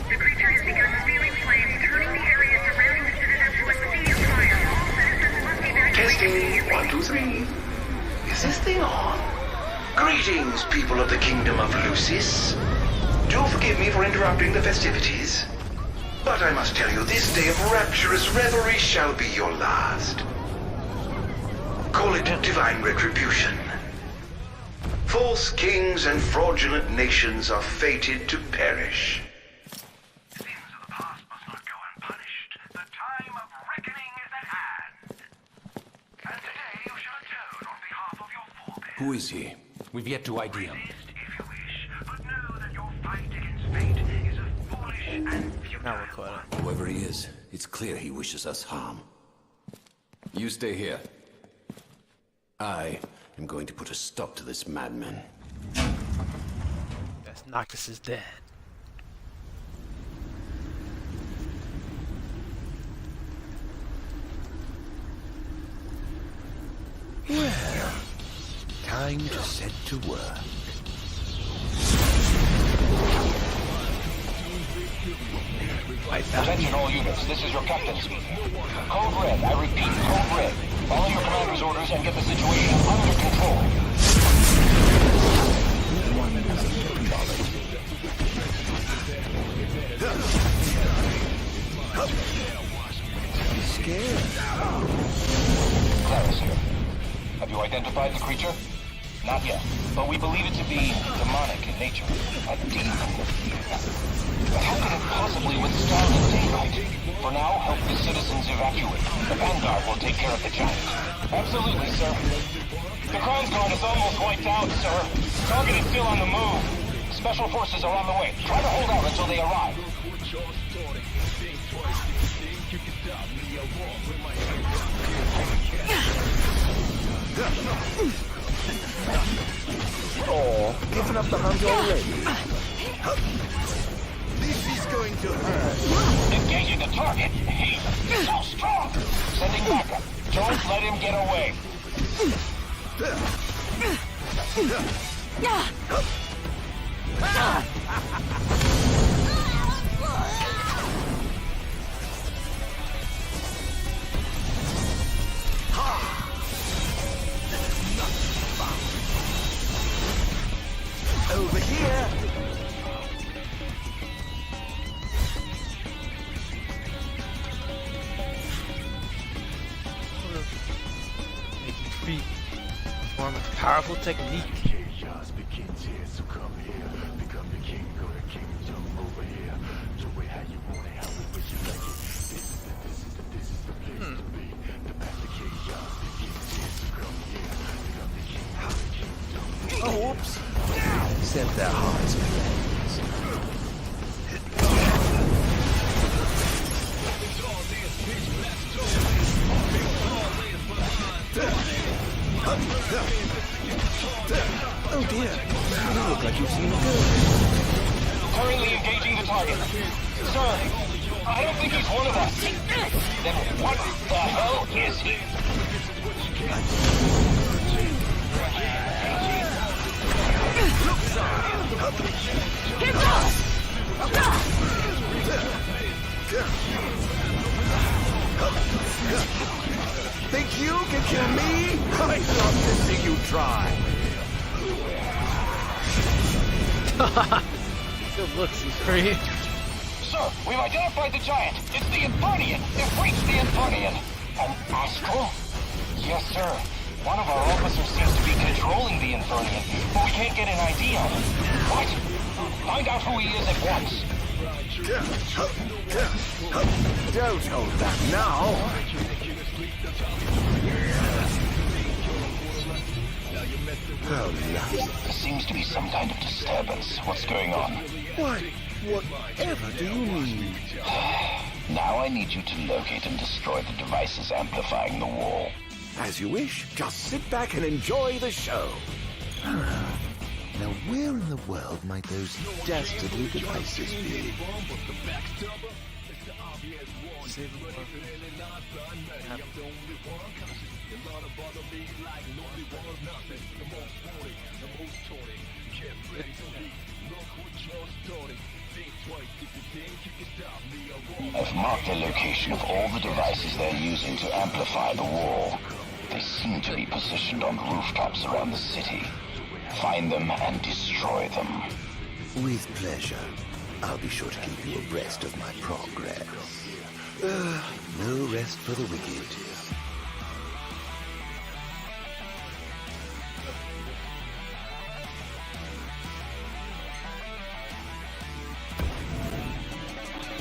The creature has begun spewing flames, turning the area surrounding the Citadel to a sea of fire. All citizens must be evacuated. Testing. 1, 2, 3. Is this thing on? Greetings, people of the Kingdom of Lucis. Do forgive me for interrupting the festivities. But I must tell you, this day of rapturous revelry shall be your last. Call it divine retribution. False kings and fraudulent nations are fated to perish. Sins of the past must not go unpunished. The time of reckoning is at hand. And today you shall atone on behalf of your forebears. Who is he? We've yet to ID him. Resist if you wish, but know that your fight against fate is a foolish and Now we're caught up. Whoever he is, it's clear he wishes us harm. You stay here. I am going to put a stop to this madman. That's Noctis is dead. Well, time to set to work. Attention all units, this is your captain speaking. Code Red, I repeat, Code Red. Follow your commander's orders and get the situation under control. creature? Not yet, but we believe it to be demonic in nature. A demon. But how could it possibly withstand the daylight? For now, help the citizens evacuate. The Vanguard will take care of the giant. Absolutely, sir. The Crown's Guard is almost wiped out, sir. Target is still on the move. Special forces are on the way. Try to hold out until they arrive. Oh, giving up the hunt already. This is going to hurt. Engaging the target. He's so strong. Sending backup. Don't let him get away. Over here. Making feet. Perform a powerful technique. Chaos begins here, so come here. Become the king or the kingdom over here. Do it how you want it, how it wish you like it. This is the place to be. The path to chaos begins here, so come here. Become the king or the kingdom. Oh, whoops. Set their hearts ablaze. Oh dear, you look like you've seen a girl. Currently engaging the target. Sir, I don't think he's one of us. Then what the hell is he? Get lost! Think you can kill me? I'd love to see you try. Good looks, Supreme. Sir, we've identified the giant. It's the Infernian. It reached the Infernian. An astral? Yes, sir. One of our officers seems to be controlling the Infernian, but we can't get an ID on him. What? Find out who he is at once. Don't hold back now. Oh, lovely. There seems to be some kind of disturbance. What's going on? Why, whatever do you mean? Now I need you to locate and destroy the devices amplifying the wall. As you wish. Just sit back and enjoy the show. Now, where in the world might those dastardly devices be? I've marked the location of all the devices they're using to amplify the wall. They seem to be positioned on rooftops around the city. Find them and destroy them. With pleasure. I'll be sure to keep you abreast of my progress. No rest for the wicked.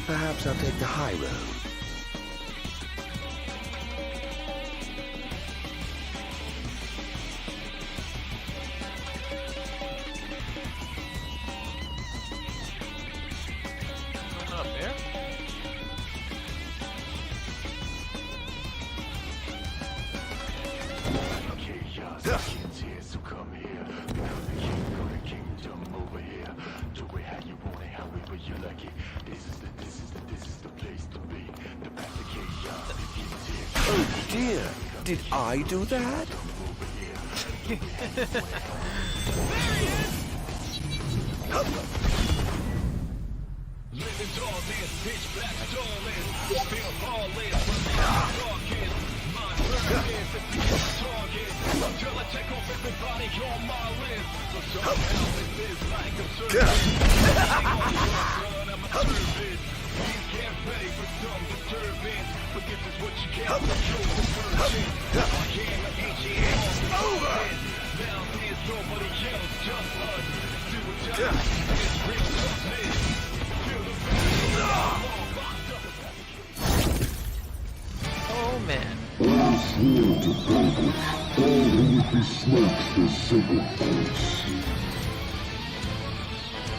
Perhaps I'll take the high road. Oh dear, did I do that? Oh man. I swore to David, all who would be smoked the sacred place.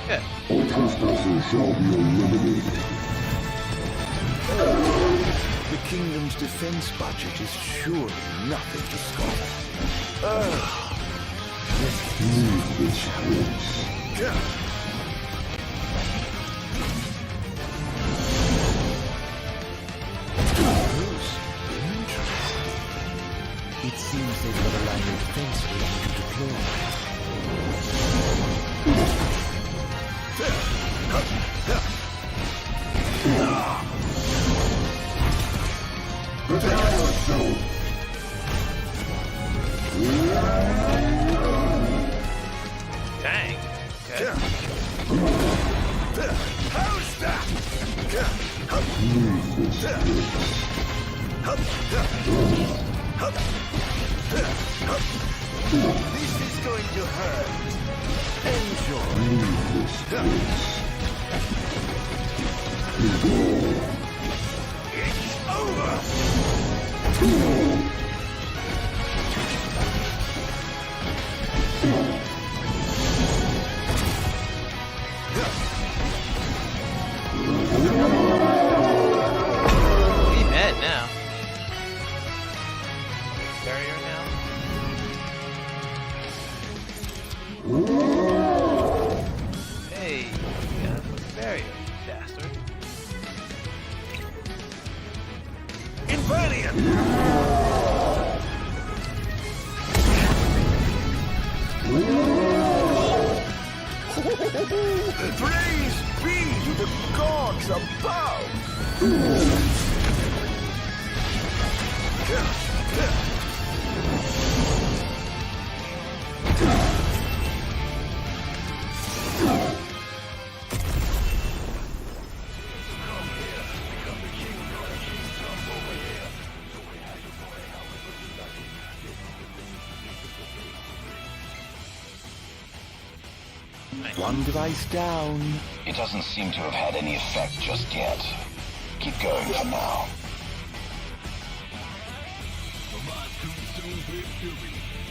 Yeah. All trespassers shall be eliminated. The kingdom's defense budget is surely nothing to scoff at. Leave this place. It seems they've got a line of defense ready to deploy. Prepare yourself. Dang. Okay. How's that? This is going to hurt. Enjoy. It's over. We mad now. Barrier now. Hey, we got a barrier, bastard. Praise be to the gods above! One device down. It doesn't seem to have had any effect just yet. Keep going for now.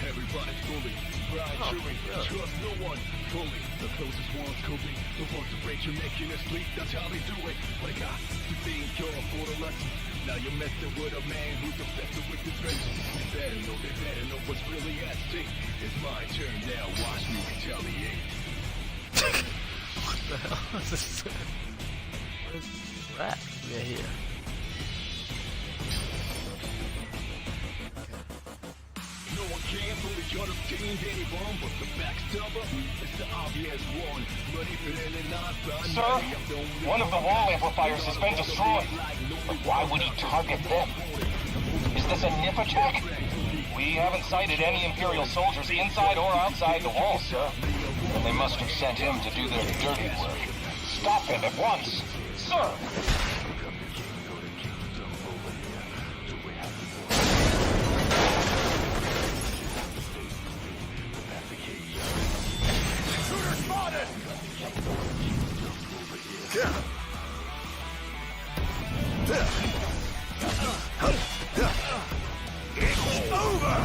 Everybody's bully, pride chewing, trust no one fully. The closest ones could be the ones to break your neck in your sleep. That's how they do it. Wake up, you think you're for the lesson. Now you're messing with a man who's obsessed with his vengeance. They better know what's really at stake. It's my turn now. Watch me retaliate. What the hell is this? What is this rat we got here? No one can fully understand anyone, but the backstabber is the obvious one. But if it ain't not done, Sir, one of the wall amplifiers has been destroyed. But why would he target them? Is this a NIF attack? We haven't sighted any Imperial soldiers inside or outside the walls, sir. And they must have sent him to do their dirty work. Stop him at once, sir! It's over!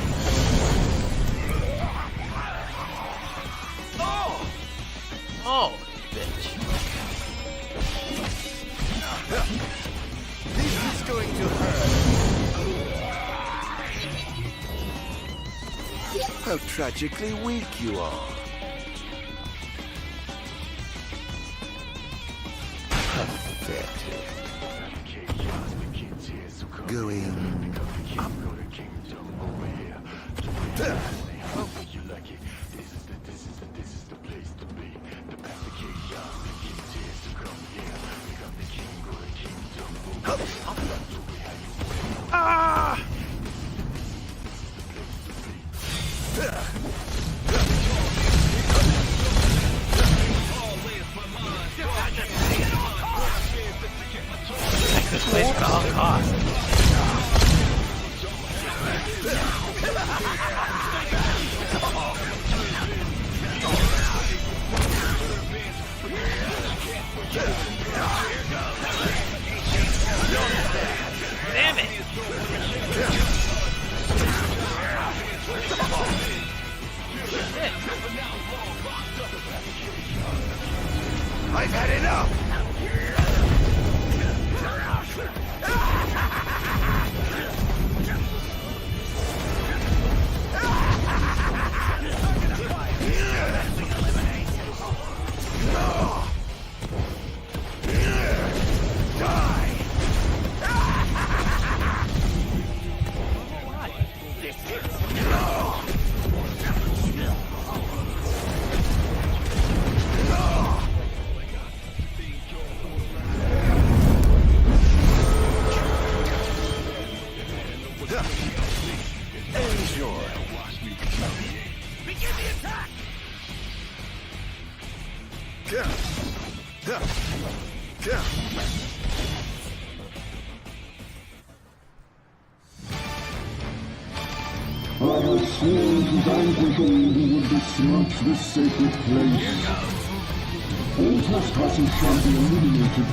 Oh, bitch. This is going to hurt. How tragically weak you are. Pathetic. Going up. Ah! Take this place at all costs. I have sworn to vanquish all who would besmirch this sacred place. All trespassers shall be eliminated.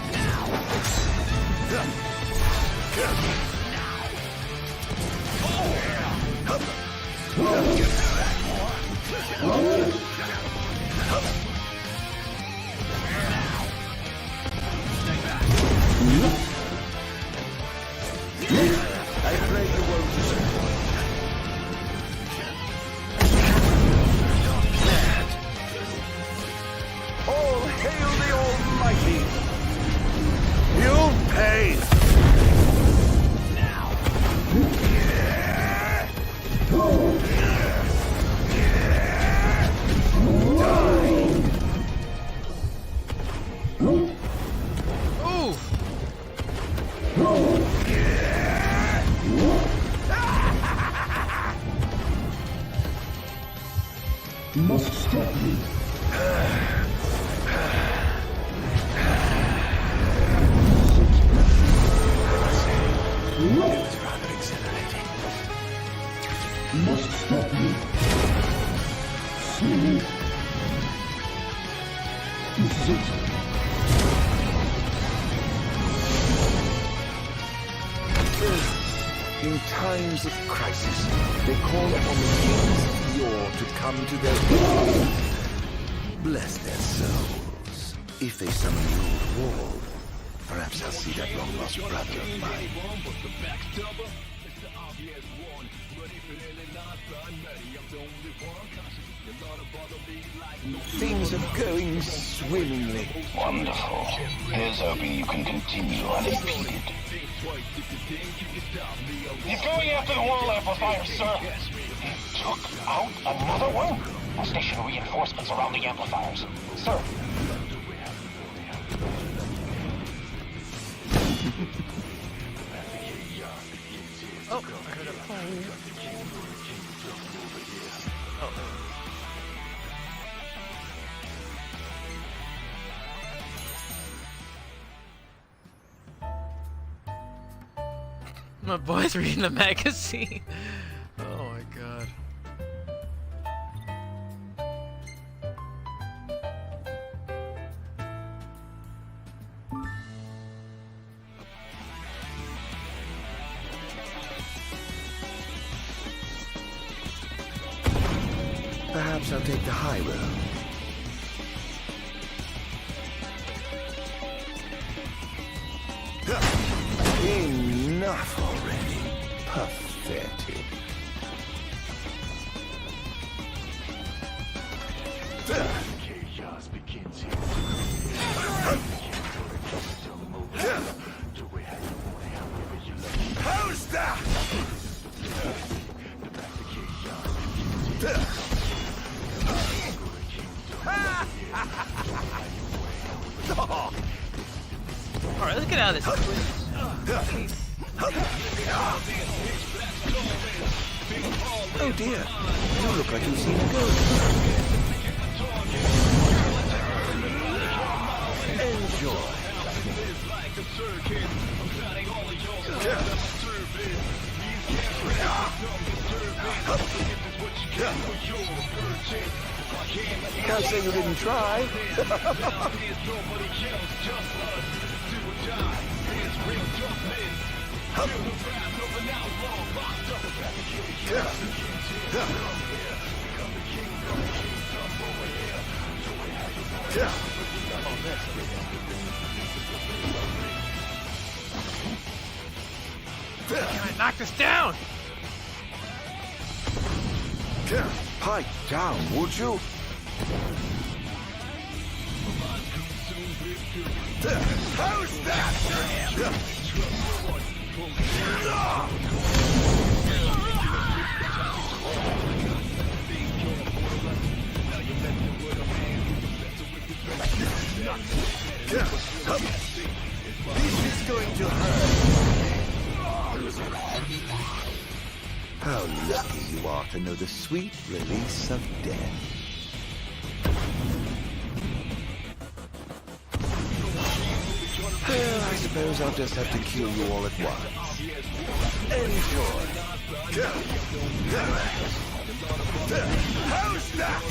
I pray you won't desert. All hail the Almighty! You'll pay! You must stop me. It's rather exhilarating. You must stop me. See? This is it. In times of crisis, they call upon the kings of yore to come to their aid. Bless their souls. If they summon the old wall, perhaps I'll see that long-lost brother of mine. Things are going swimmingly. Wonderful. Here's hoping you can continue unimpeded. He's going after the wall amplifier, sir. He took out another one? I'll station reinforcements around the amplifiers. Sir. Oh, I heard a phone. Oh. My boy's reading the magazine. Oh my god. Perhaps I'll take the high road. Enough already. Pathetic. Chaos begins here. How's that? Alright, let's get out of this. Oh dear, you look like you've seen a ghost. Enjoy. Can't say you didn't try. Can I knock this down? Pipe down, would you? How's that? This is going to hurt. How lucky you are to know the sweet release of death. suppose I'll just have to kill you all at once. Enjoy. How's that?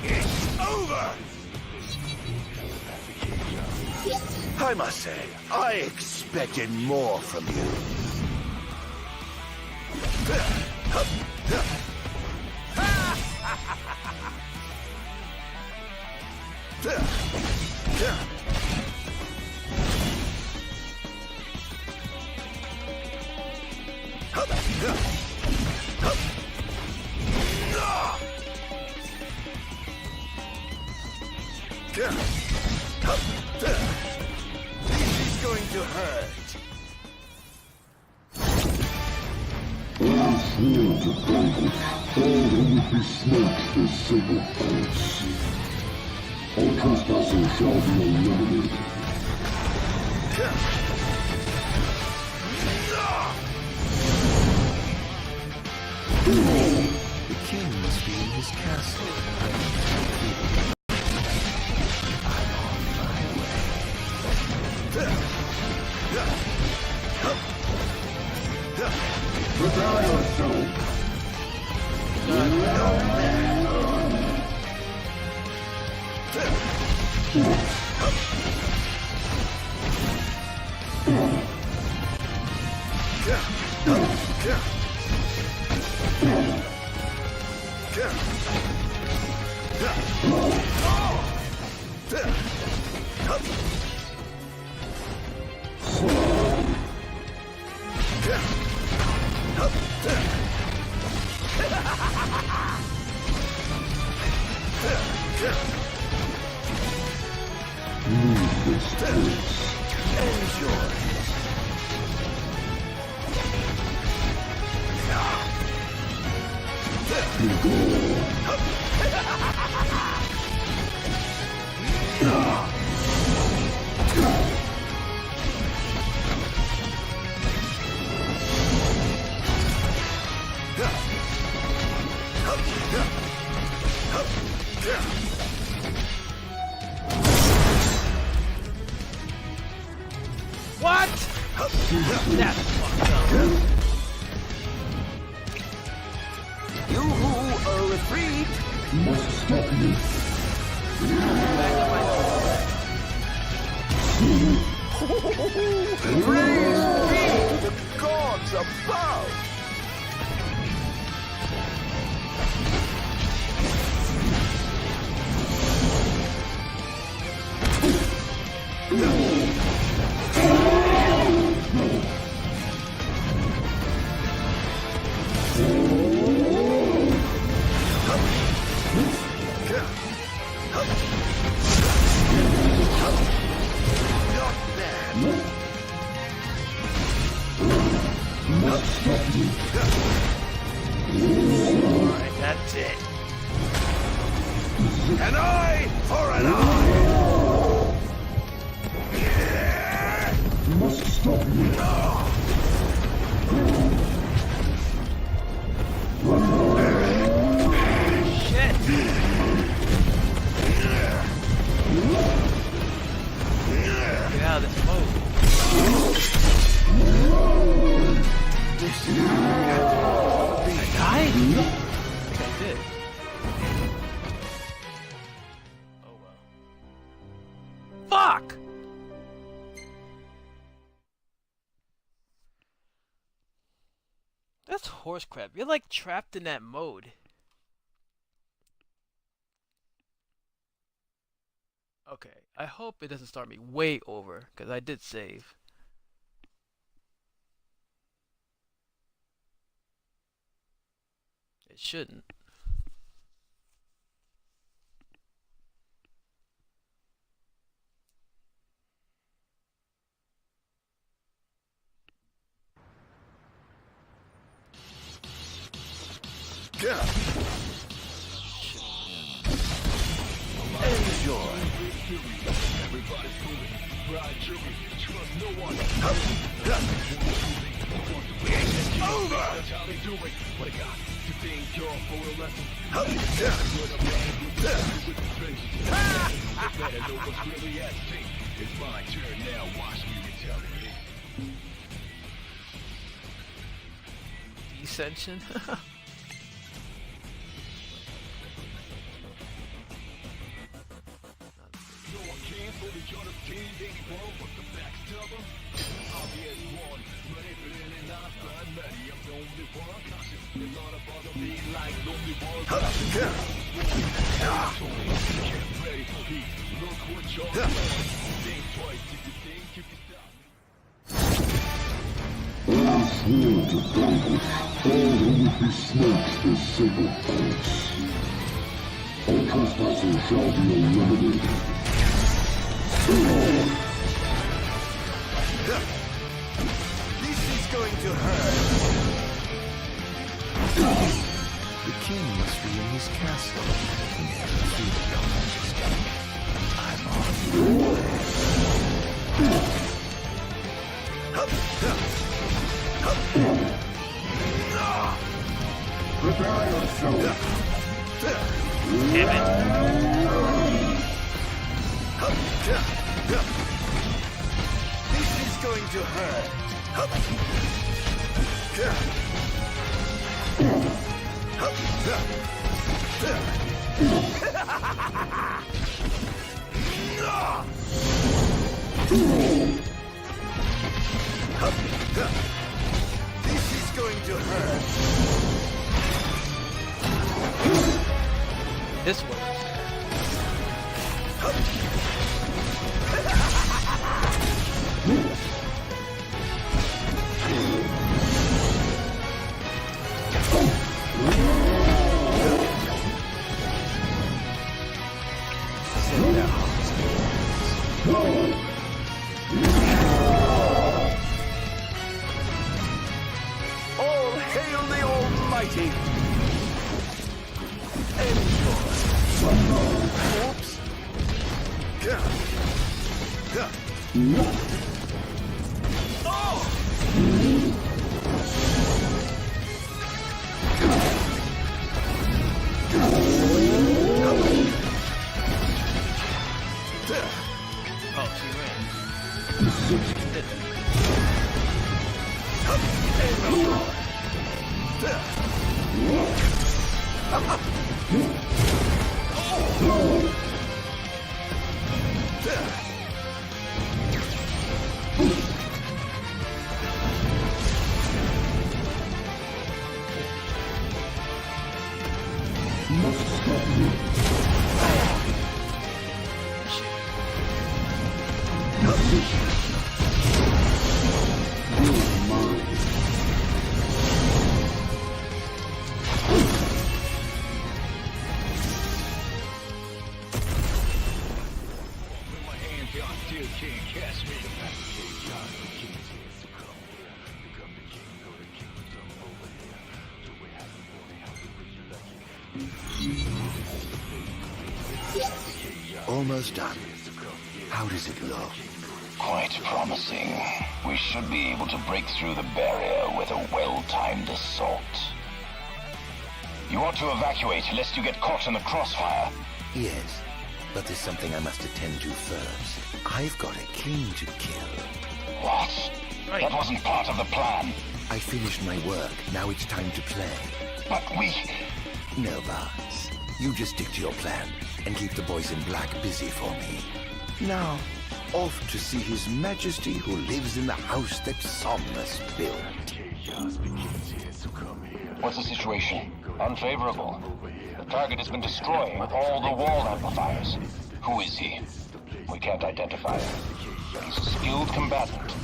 It's over! I must say, I expected more from you. This is going to hurt. I swore to David, all who would be snatched as sacrifice. All trespassers shall be eliminated. The king must be in his castle. Prepare yourself. What? That's fucked up. You who are retreat must stop me. Praise be to the gods above. Alright, that's it. An eye for an eye! You must stop me. Shit! Get out of this mode. I died? I think I did. Oh well. Fuck! That's horse crap. You're like trapped in that mode. Okay, I hope it doesn't start me way over, because I did save. It shouldn't. Enjoy. Enjoy. Everybody's moving. Ride jury. Trust no one. Over! That's how they do it. What I got to think your photo lesson. Better know what's really at stake. It's my turn now. Watch me retaliate. Descension. All trespassers shall be eliminated. This is going to hurt. The king must be in his castle. Never fear, your majesty. I'm on your way. Prepare yourself. Damn it. This is going to hurt. This is going to hurt. This works. All hail the Almighty! Oops! Oh, she ran. Almost done. How does it look? Quite promising. We should be able to break through the barrier with a well-timed assault. You ought to evacuate lest you get caught in the crossfire. Yes, but there's something I must attend to first. I've got a king to kill. What? That wasn't part of the plan. I finished my work. Now it's time to play. But we... No, boss. You just stick to your plan and keep the boys in black busy for me. Now, off to see His Majesty who lives in the house that Somnus built. What's the situation? Unfavorable. The target has been destroying all the wall amplifiers. Who is he? We can't identify him. But he's a skilled combatant.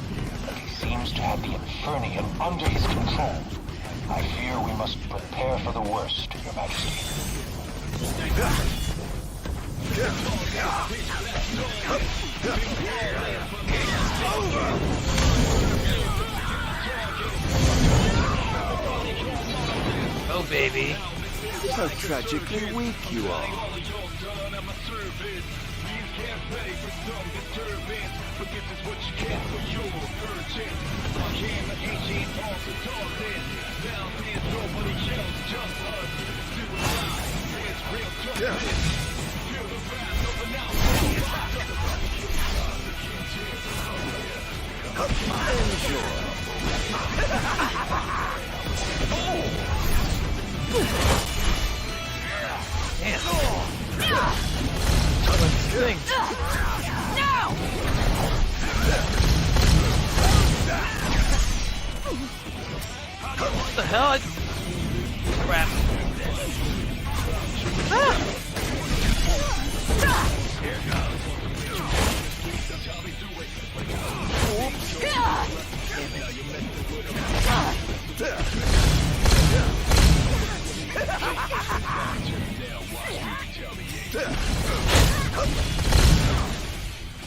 And he seems to have the Infernium under his control. I fear we must prepare for the worst, Your Majesty. Oh, baby. How tragically weak you are. Thing. Now! What the hell? Crap. Here goes.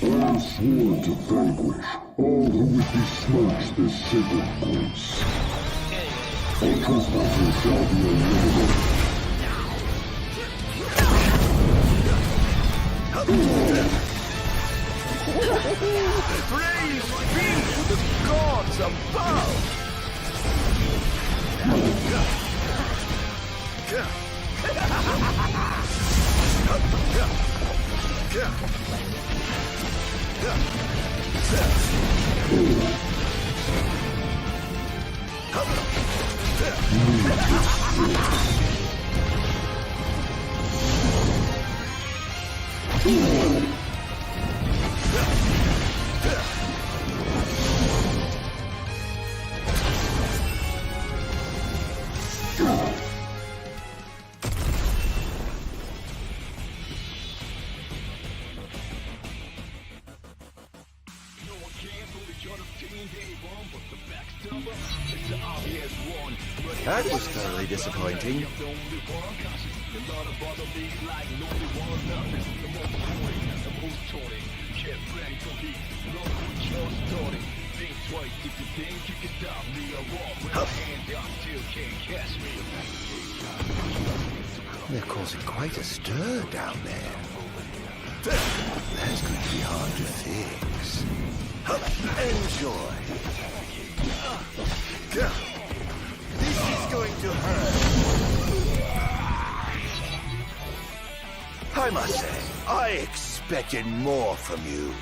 I am sworn to vanquish all who would besmirch this sacred place. All trespassers shall be eliminated. Praise be to the gods above! That was thoroughly disappointing. They're causing quite a stir down there. That's going to be hard to fix. Enjoy. This is going to hurt. I must say, I expected more from you.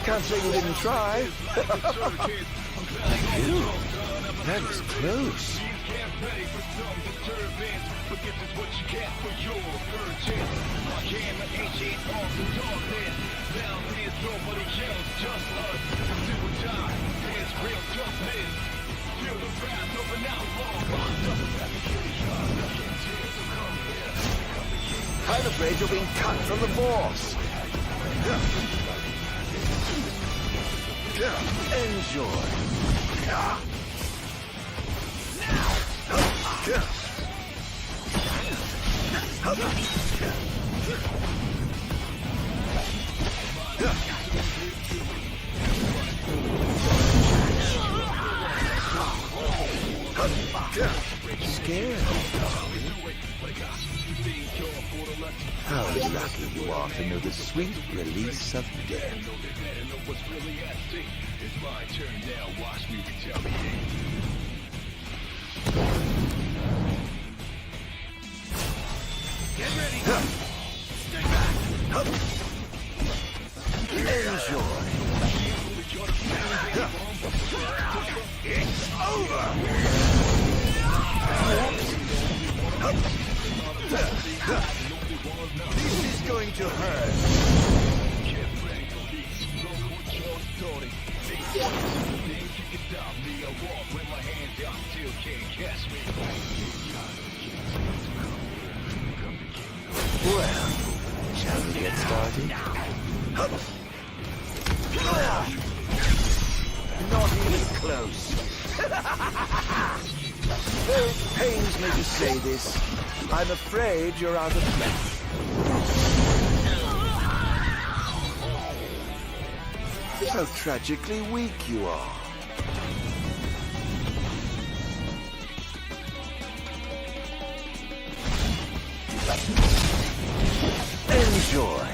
Can't say you didn't try. Ew, that was close. I'm afraid you're being cut from the force. Enjoy. Scared? How lucky you are to know the sweet release of death. It's my turn now, watch me retaliate. Get ready. Stay back. Enjoy. It's over. This is going to hurt. Well, shall we get started? Not even close. Though it pains me to say this, I'm afraid you're out of breath. How tragically weak you are. Enjoy.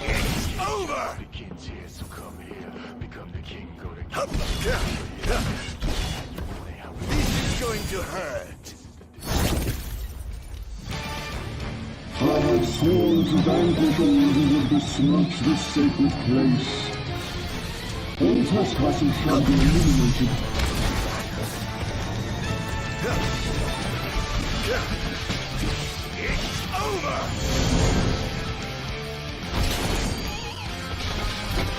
It's over! Begins here, so come here. Become the king, go to This is going to hurt. I have sworn to vanquish all who would besmirch this sacred place. All trespassers shall be eliminated. It's over!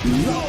No!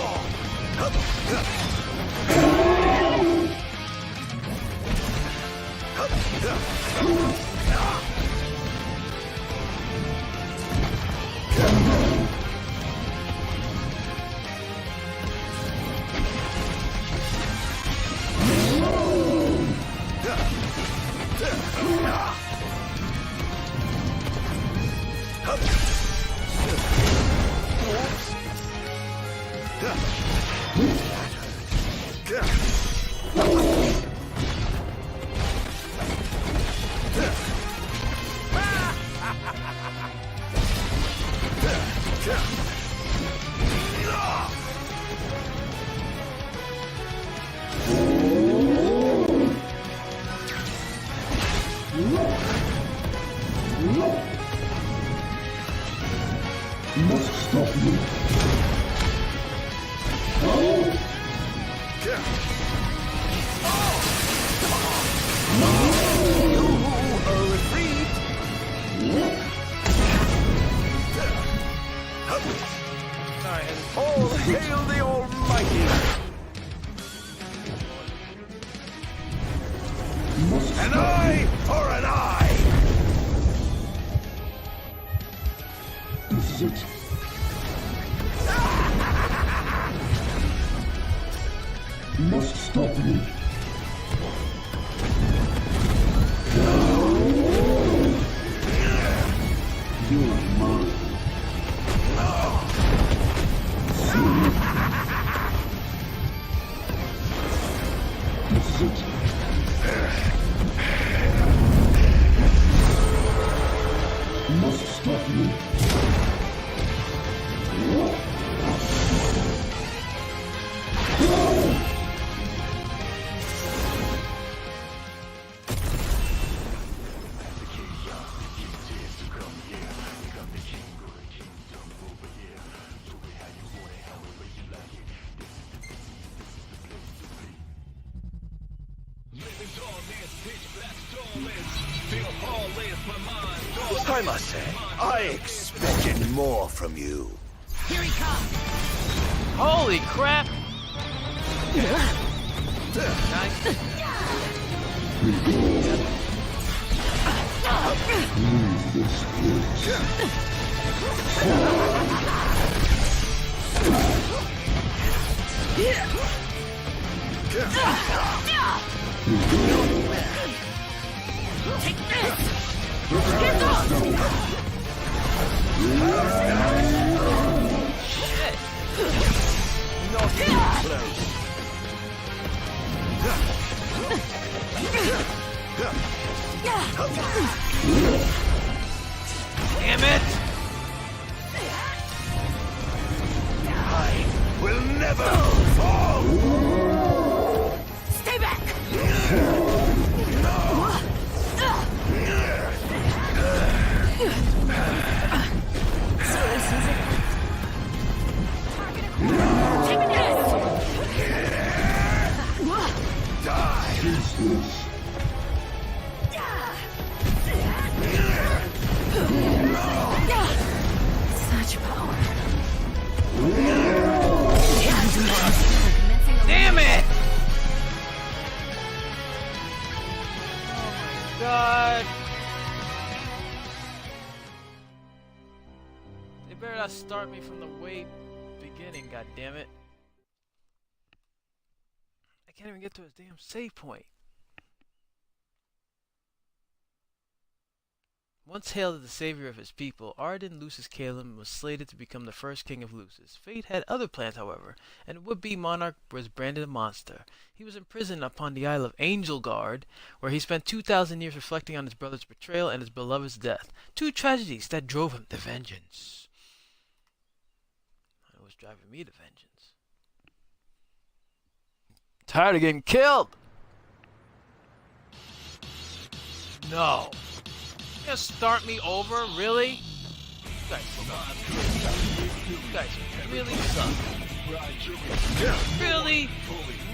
Must stop you. All hail the Almighty! An eye for an eye! This is it. Must stop you. You are mine. This is it. Must stop you. I must say, I expected more from you. Here he comes! Holy crap! Take this! Get off! Shit! Not even close. Damn it! never fall! Stay back! So this is it. Take this! Die! Such power. Damn it! Oh my god. They better not start me from the way beginning, god damn it. I can't even get to his damn save point. Once hailed as the savior of his people, Ardyn Lucis Caelum was slated to become the first king of Lucis. Fate had other plans, however, and would-be monarch was branded a monster. He was imprisoned upon the Isle of Angelgard, where he spent 2,000 years reflecting on his brother's betrayal and his beloved's death. Two tragedies that drove him to vengeance. It was driving me to vengeance. Tired of getting killed! No. You gonna start me over? Really? You guys really suck. Really,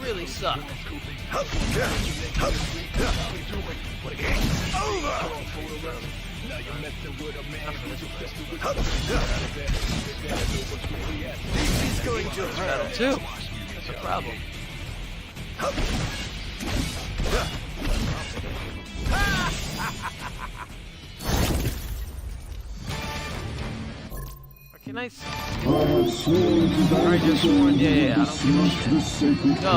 really suck. He's going to hurt too. That's a problem. Can I see? Alright, just sworn. Yeah, I don't give a shit. No.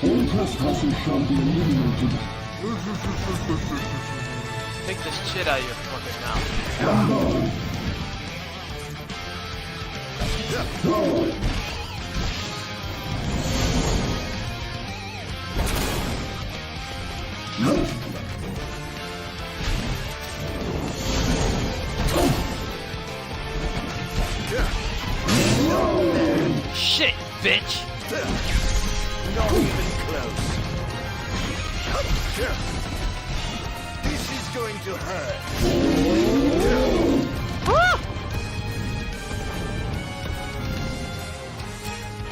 All trespassers shall be eliminated. Take this shit out of your fucking mouth. Shit, bitch! Not even close. This is going to hurt.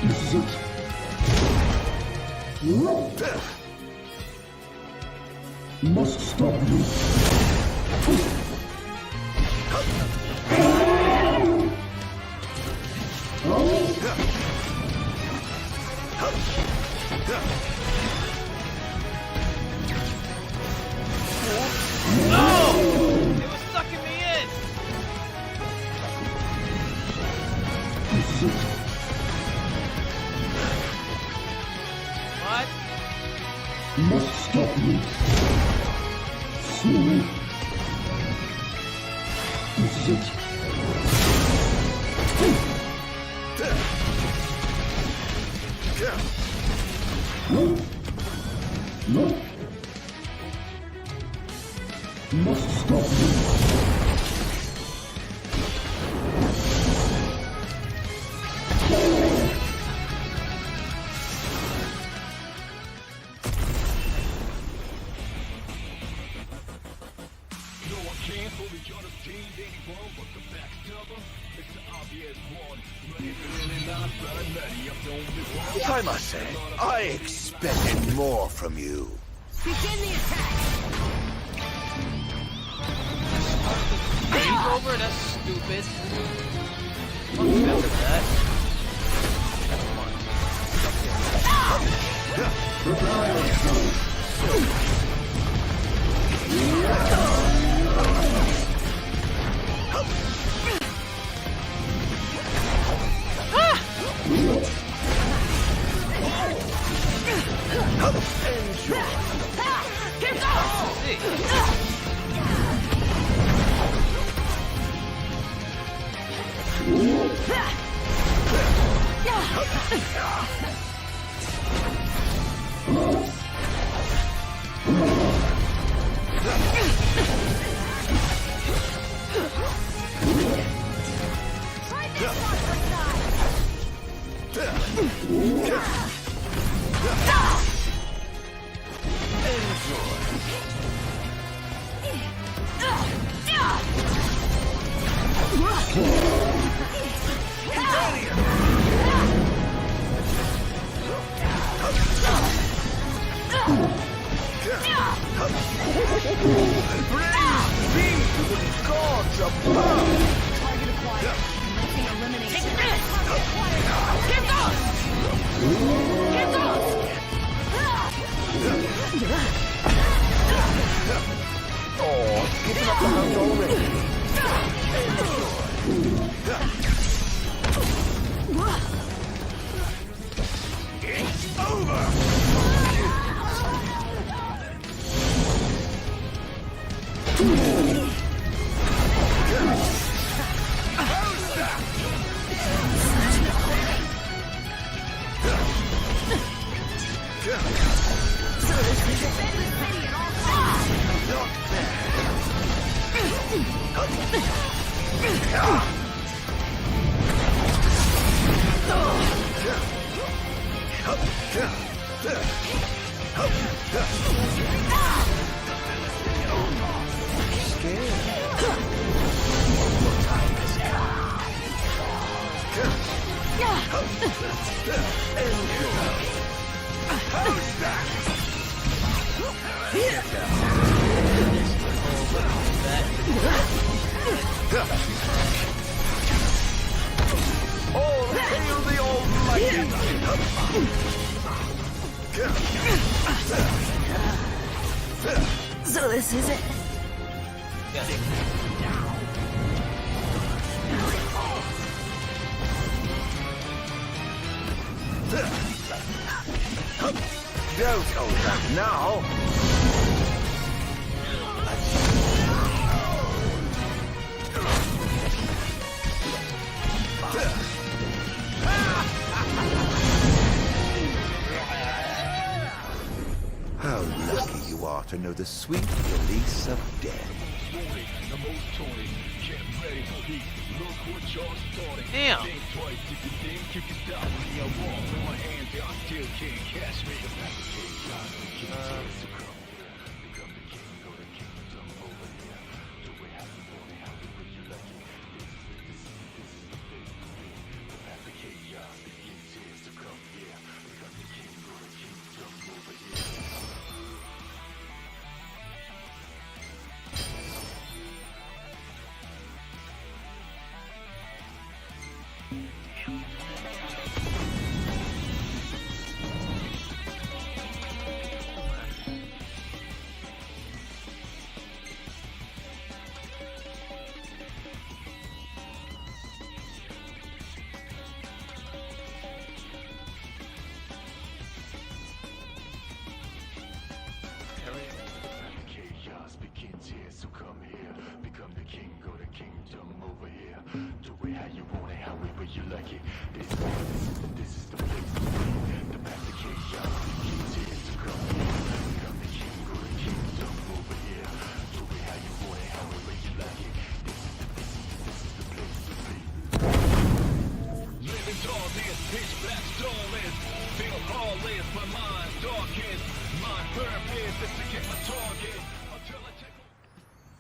This is it. Must stop you. No! It was sucking me in! What? Must stop you. Slowly. This is it. No. Must stop you. I must say, I expected more from you. Begin the attack! Stage over? That's stupid. What's with that? So this is it. Don't hold back now. How lucky you are to know the sweet release of death. Damn.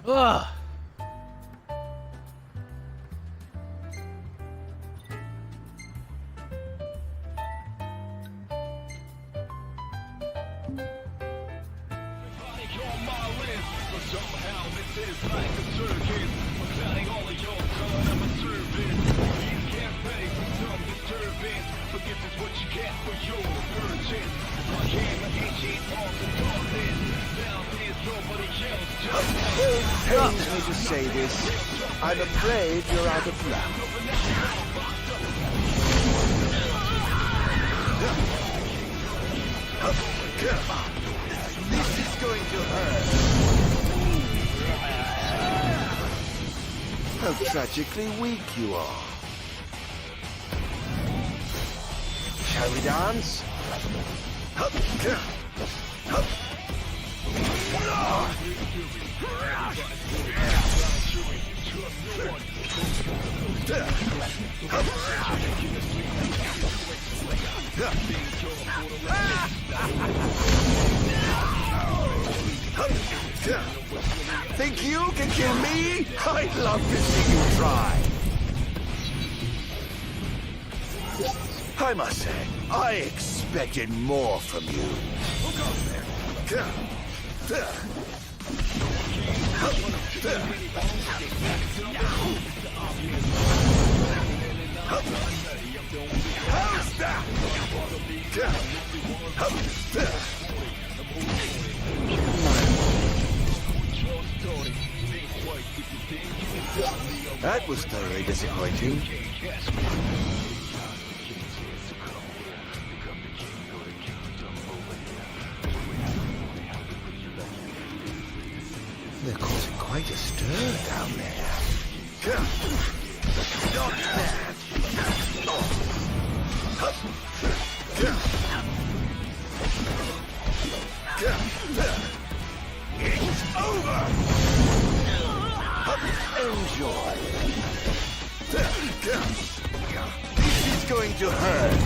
Ugh. It pains me to say this. I'm afraid you're out of luck. This is going to hurt. How tragically weak you are. Shall we dance? can kill me? I'd love to see you try. I must say, I expected more from you. Look out there. How's that? That was thoroughly disappointing. They're causing quite a stir down there. Not bad. It's over! Enjoy. This is going to hurt.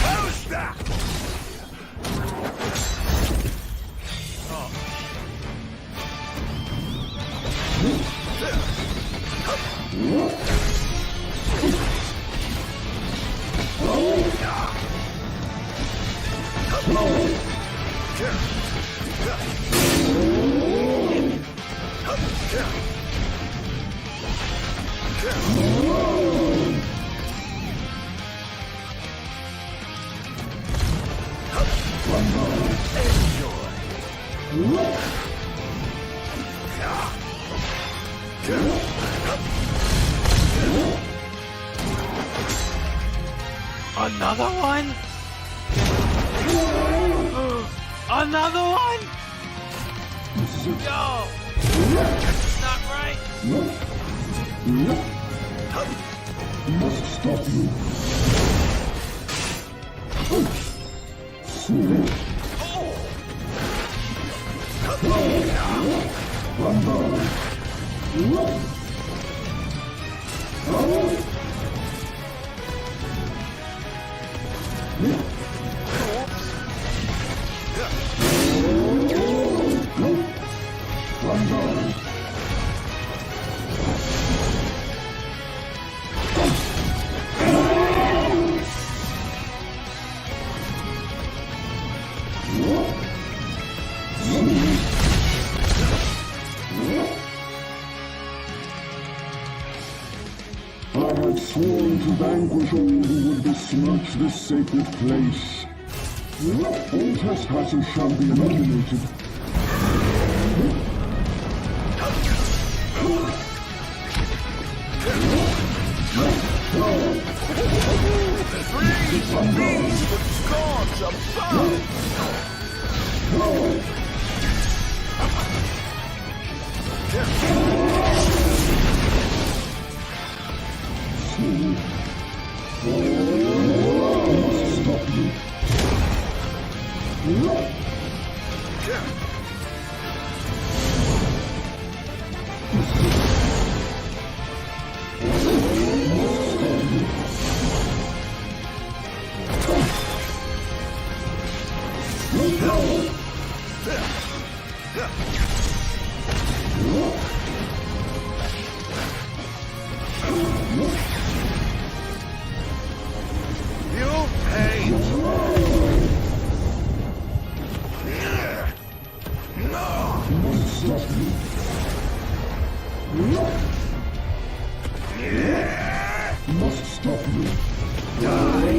How's that? Another one? Another one? Yo! That's not right! Must stop you. I had sworn to vanquish all who would besmirch this sacred place. All trespassers shall be eliminated. Freeze! Beast with scorns above! Stop you. Must stop you. Die.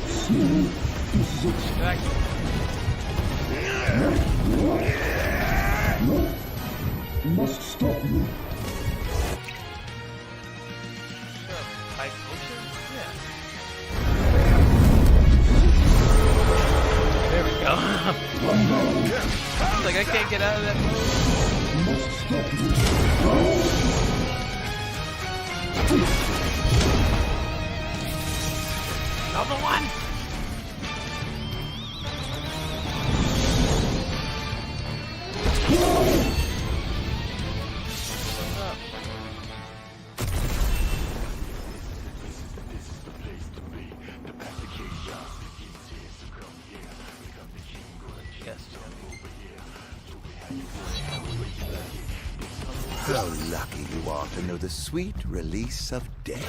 See, this is it. No. Must stop you. There we go. Like I can't get out of that mode. Must stop you. Another one. How lucky you are to know the sweet release of death.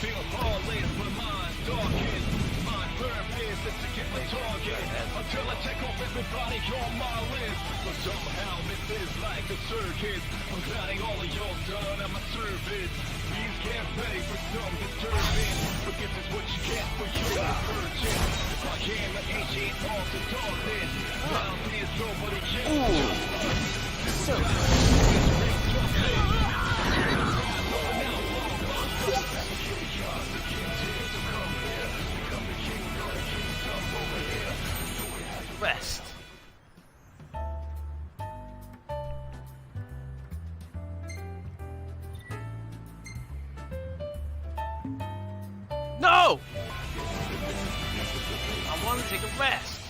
Feel heartless, my mind's darkened. My purpose is to get my target until I take off everybody on my list. But somehow this is like a circus. I'm gliding all of y'all done at my service. Please get ready for some disturbance. Forgive is what you get for your virgin. I am an ancient of the darkness. Around this nobody Rest. No! I want to take a rest.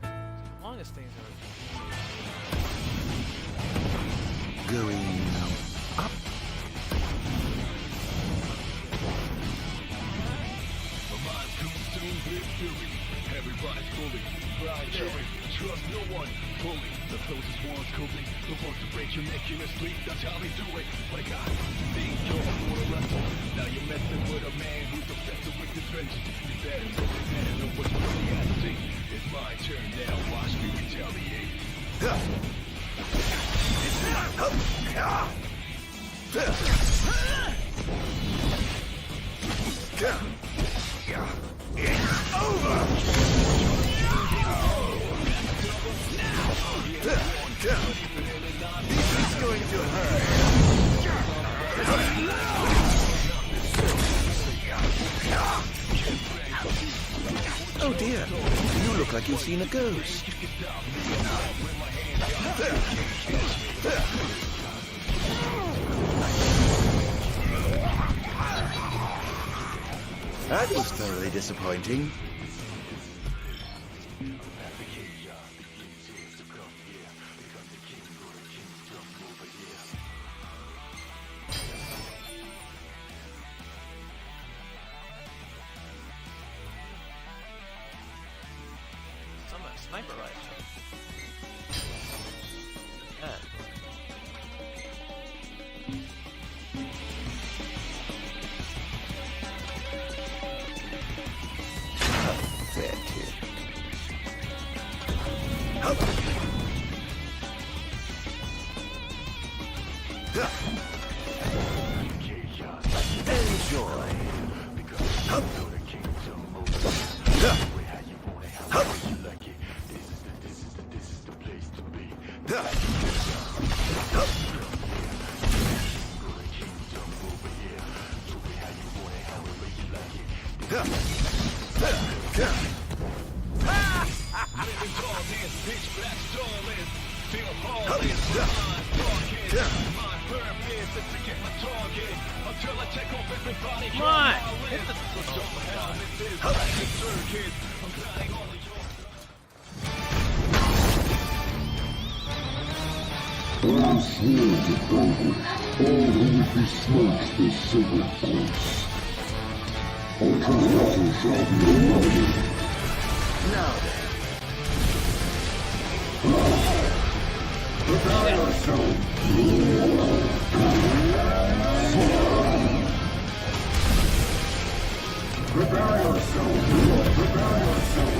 As long as things are Going up. Everybody's fully blind, chilling, trust no one, fully. The closest one's coping, the ones to break your neck in your sleep, that's how they do it. But I got think you're for the rest. Now you're messing with a man who's obsessed with his vengeance. You better know what's really at stake. It's my turn now, watch me retaliate. It's over! This is going to hurt. Oh dear, you look like you've seen a ghost. That was thoroughly disappointing. Sniper rifle. Yeah. Pathetic. Enjoy. Come on! Hit All swords of vanquish, all who would besmirch this sacred place. Ultra shall be annihilated. Now then. Prepare yourself. Prepare yourself. Prepare yourself.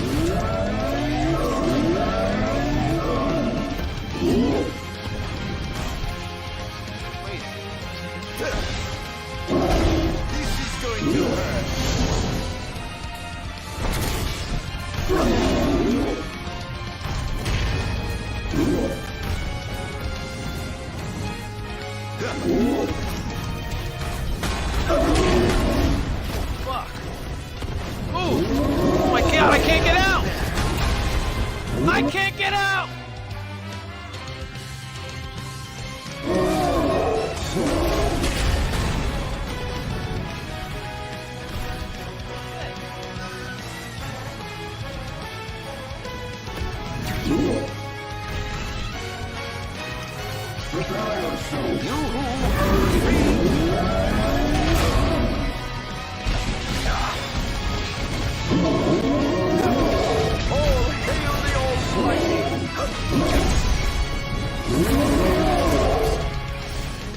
This is going to hurt. Fuck. Oh my god, I can't get out! I can't get out! Prepare yourself.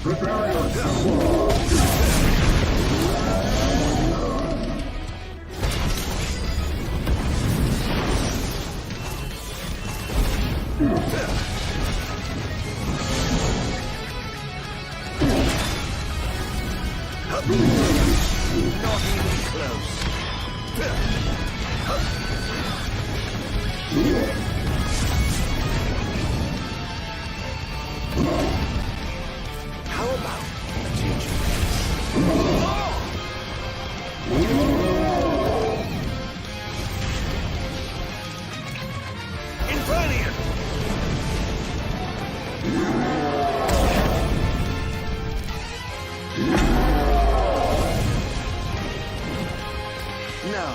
Prepare yourself. Not even close. How about a teacher? Infernian! Now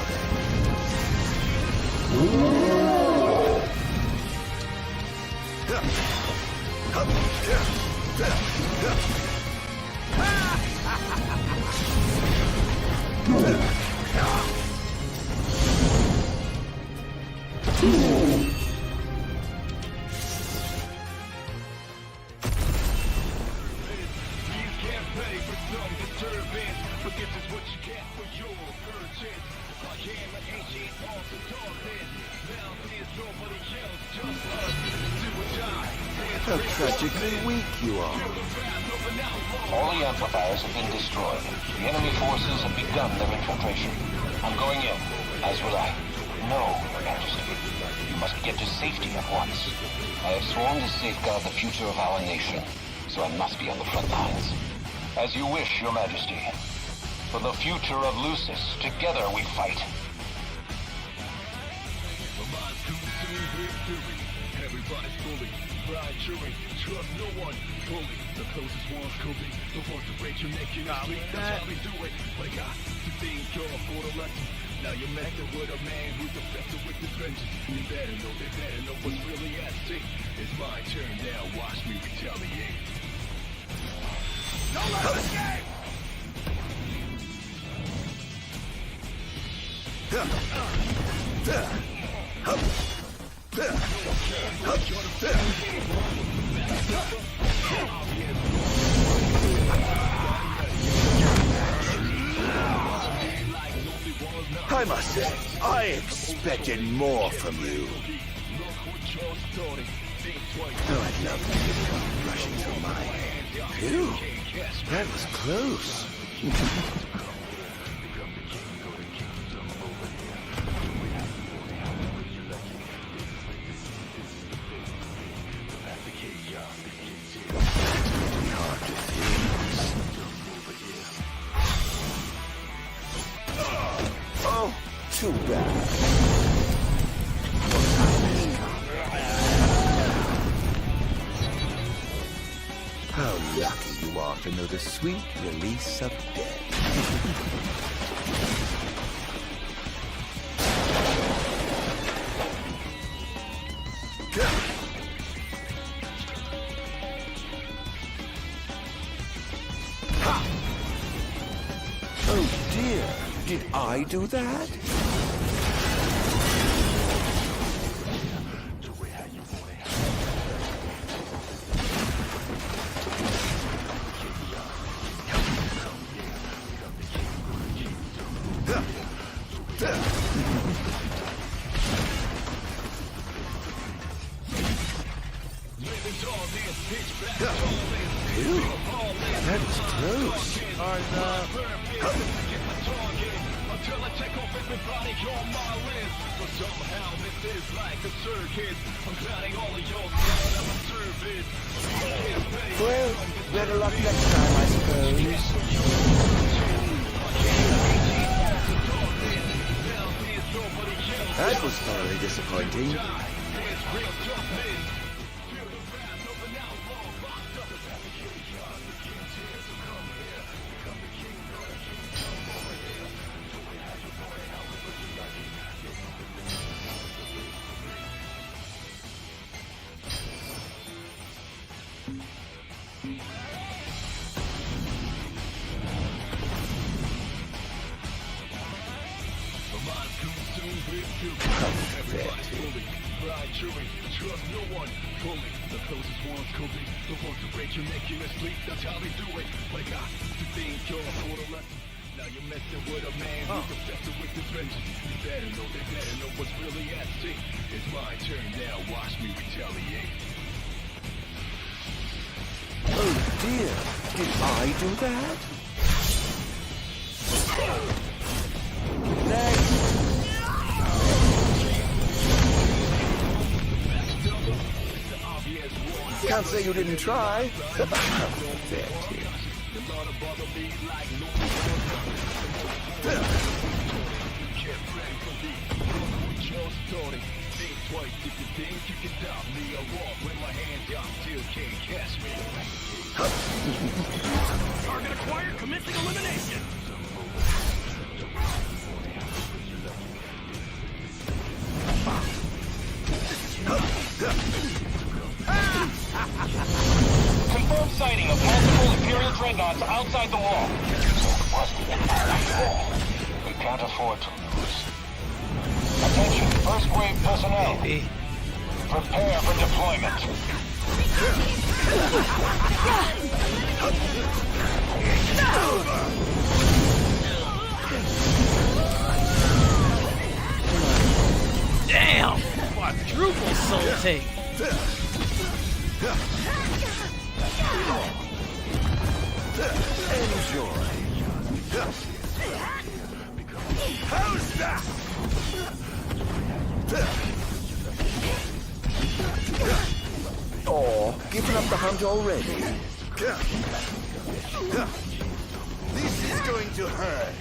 how tragically weak you are. All the amplifiers have been destroyed. The enemy forces have begun their infiltration. I'm going in, as will I. No, Your Majesty. You must get to safety at once. I have sworn to safeguard the future of our nation, so I must be on the front lines. As you wish, Your Majesty. For the future of Lucis, together we fight. Everybody's bully, blind jury, trust no one, bully. The closest ones could be the ones to break your neck in the street. That's how we do it. But I got to think you're for the lesson. Now you're messing with a man who's obsessed with his vengeance. You better know what's really at stake. It's my turn now, watch me retaliate. Don't let us escape! I must say, I expected more from you. Oh, I'd love to get it rushing through my head. Phew, that was close. Oh, too bad. How lucky you are to know the sweet release of death. Oh dear, did I do that? Phew, that was close. Well, better luck next time, I suppose. That was thoroughly disappointing. ride chewing. Trust no one. Fully, the closest ones could be the ones to break your neck in your sleep. That's how they do it. Wake up to think you're for the lesson. Now you're messing with a man who's obsessed with his vengeance. You better know what's really at stake. It's my turn now. Watch me retaliate. Oh dear, did I do that? Can't say you didn't try. Target acquired, commencing elimination. Confirmed sighting of multiple Imperial dreadnoughts outside the wall. We can't afford to lose. Attention, first wave personnel. Prepare for deployment. Damn! Quadruple soul take. Enjoy. How's that? Oh, giving up the hunt already? This is going to hurt.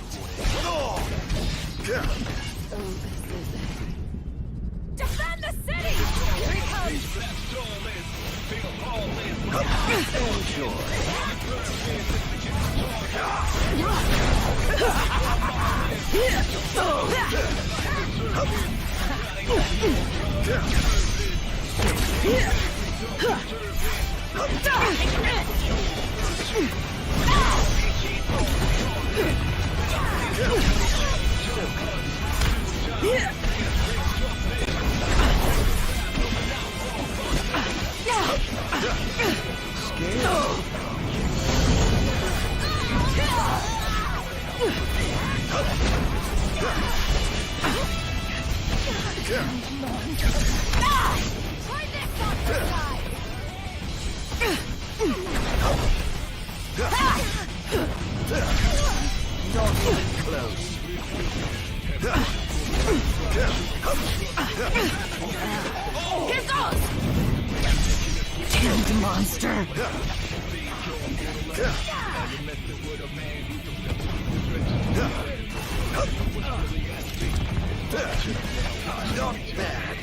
Defend the city! Here he comes! Not even close. Here goes! Damned monster! Not bad.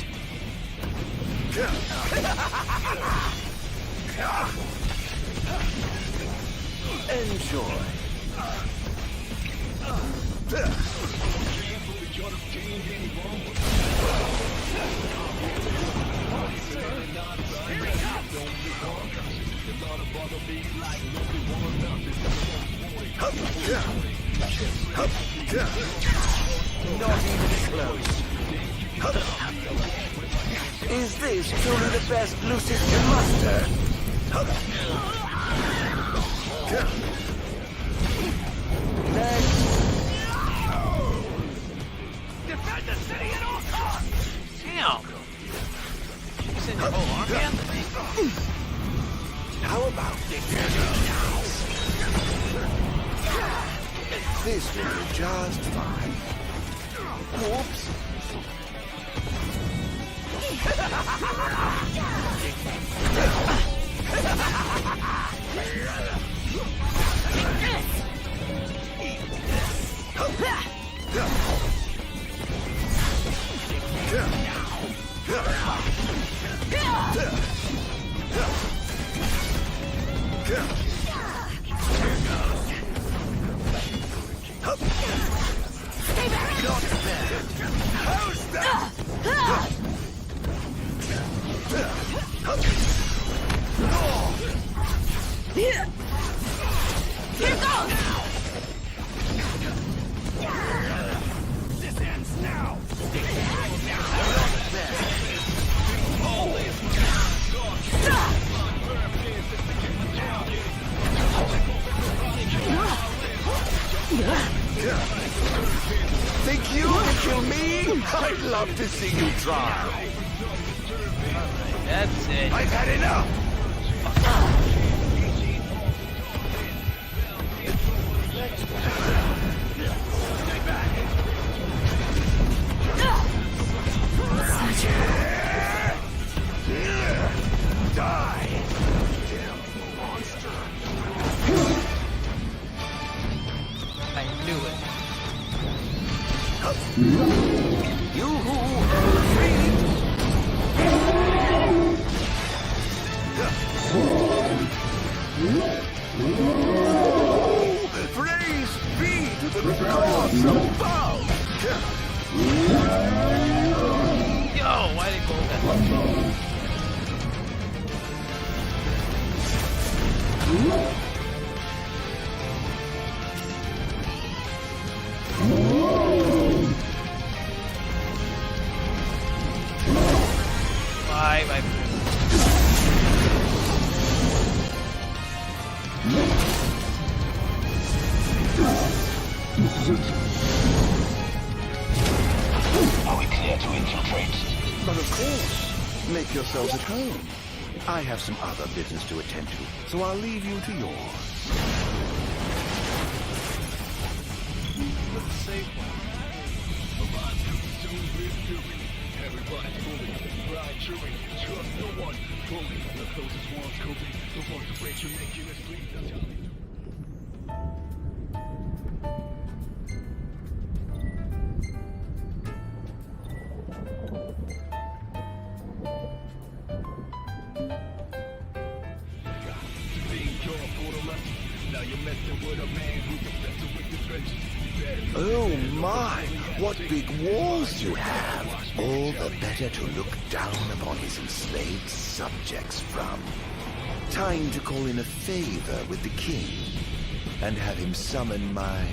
Enjoy. Not even close. Is this truly the best Lucis can muster? Next. Defend the city at all costs! Damn! You send your whole army after me? How about this? This will be just fine. Whoops. How's that? Here goes! This ends now! I'd love to see you try. That's it. I've had enough. Die! Monster! I knew it. You are free! Praise be to the gods above! Yo, why did it go that? Bye, bye. Are we clear to infiltrate? But of course, make yourselves at home. I have some other business to attend to, so I'll leave you to yours. Let's save one. Everybody's bully, ride chewing, trust no one, bully. The closest one's coping, the ones to break your neck in a sleep, that's how they do. Now you're messing with a man who's obsessed with the trenches. Oh my, what big walls you have! All the better to look down upon his enslaved subjects from. Time to call in a favor with the king, and have him summon my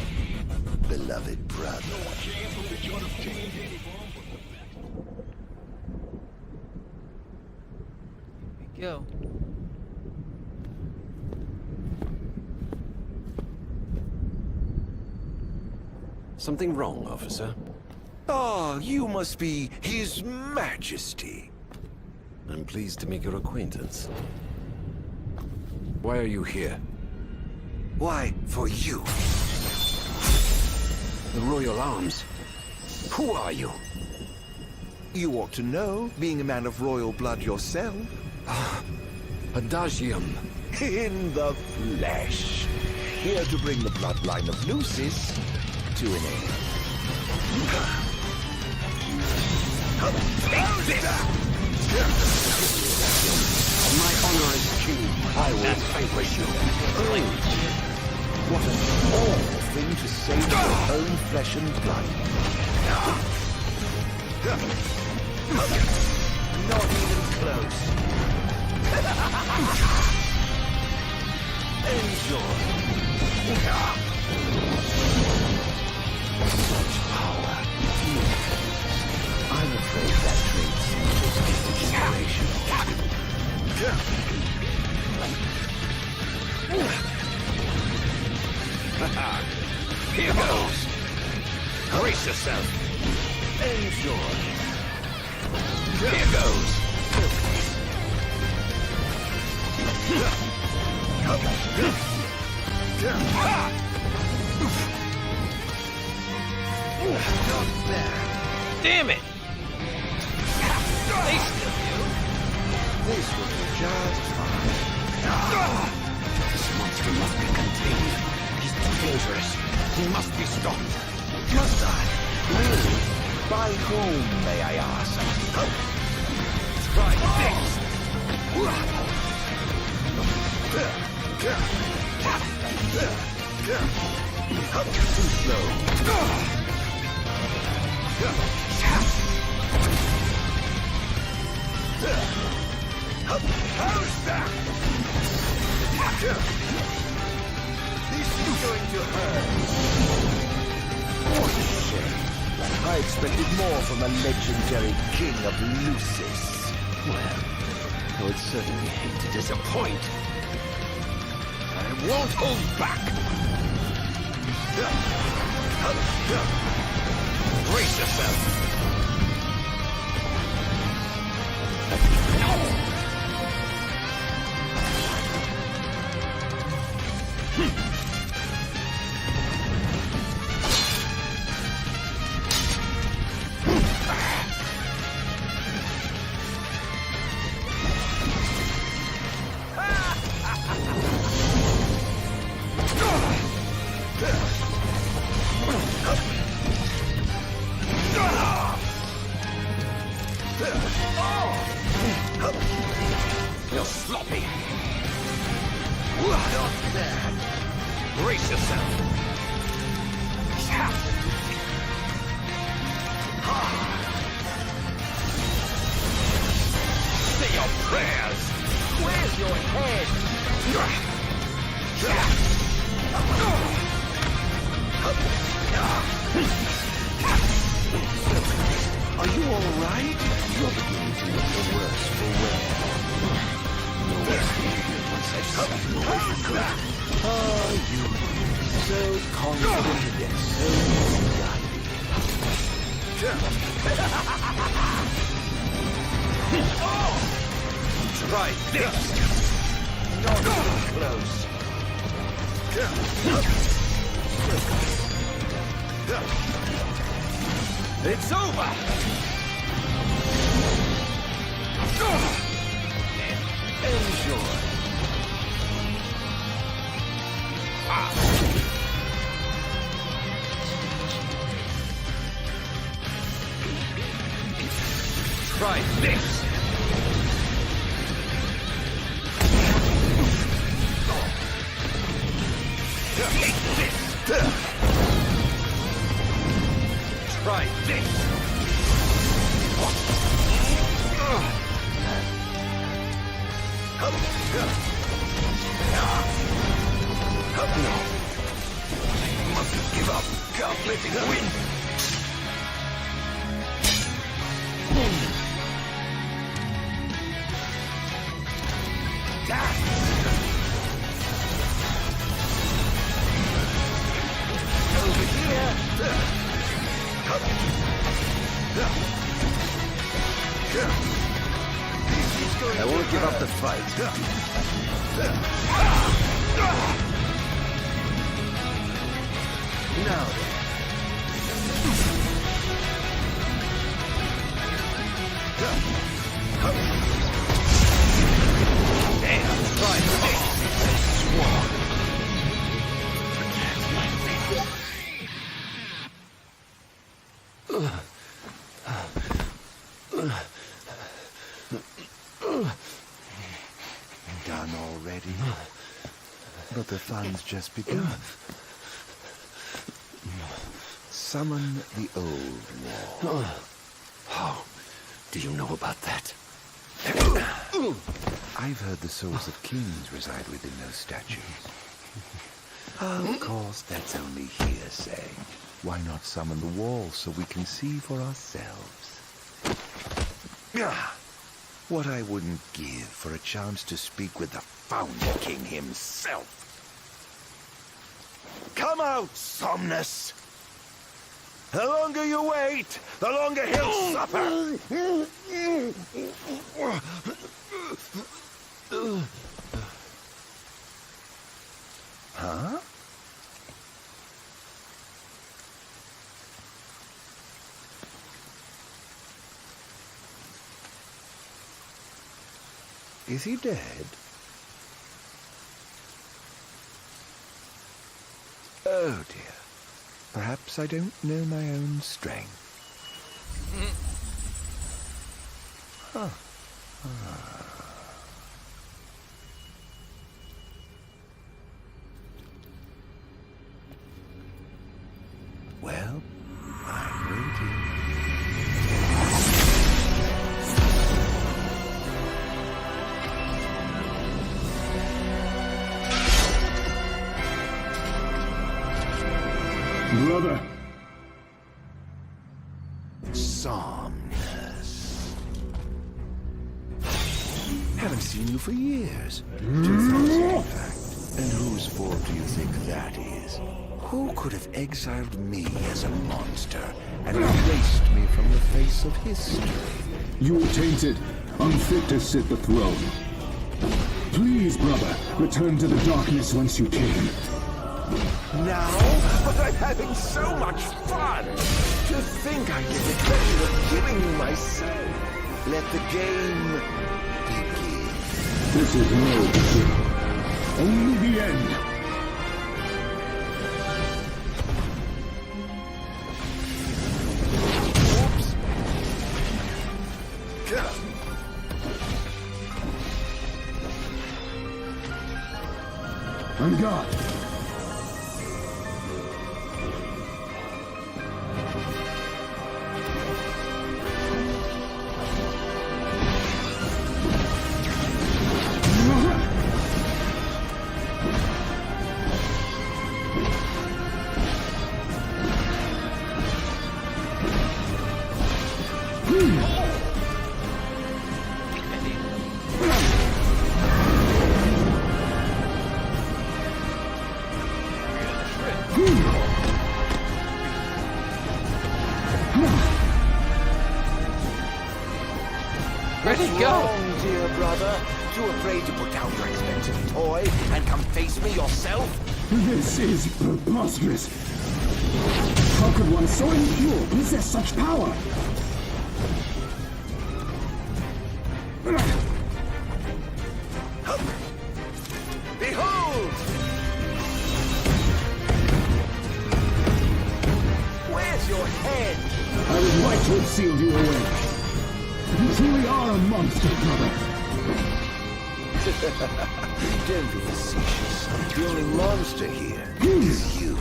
beloved brother. Here we go. Something wrong, officer? Ah, you must be His Majesty. I'm pleased to make your acquaintance. Why are you here? Why, for you. The Royal Arms. Who are you? You ought to know, being a man of royal blood yourself. Adagium. In the flesh. Here to bring the bloodline of Lucis to an end. Take this! My honor as king, I will vanquish you. What an awful thing to say to your own flesh and blood. Not even close. Enjoy. Such power. I'm afraid that traits generation. here goes. Brace yourself. Enjoy. Here goes. Damn it! They still do. This will be just fine. This monster must be contained. He's too dangerous. He must be stopped. Must I? Really? By whom, may I ask? Try this! Too slow. How's that? This is going to hurt. What a shame. I expected more from the legendary king of Lucis. Well, I would certainly hate to disappoint. I won't hold back. Brace yourself. You're sloppy. Not bad. Brace yourself. Say your prayers. Where's your head? Are you all right? You're beginning to look the worse for wear. No one's feeling once I've set you away for good. Oh, you so confident yet so misguided. Try this. Not even close. It's over. Enjoy. Try this. Take this. Try this. No. Mustn't give up. Can't let it win. Over here. I won't give up the fight. Now then. Damn, try this. Swan. Done already? But the fun's just begun. Summon the old war. How do you know about that? I've heard the souls of kings reside within those statues. Of course, that's only hearsay. Why not summon the wall so we can see for ourselves? What I wouldn't give for a chance to speak with the Founder King himself. Come out, Somnus! The longer you wait, the longer he'll suffer! Huh? Is he dead? Oh dear. Perhaps I don't know my own strength. Huh. Well, I'm waiting. Brother. Somnus. Haven't seen you for years. 2 months, in fact. And whose fault do you think that is? Who could have exiled me as a monster and erased me from the face of history? You're tainted. unfit to sit the throne. Please, brother, return to the darkness whence you came. Now? But I'm having so much fun! To think I get the pleasure of giving you myself. Let the game begin. This is no beginning. Only the end. On guard. Where'd he go? Wrong, dear brother? Too afraid to put down your expensive toy and come face me yourself? This is preposterous. How could one so impure possess such power? Behold! Where's your head? I was right to have sealed you away. You truly are a monster, brother. Don't be facetious. The only monster here is you.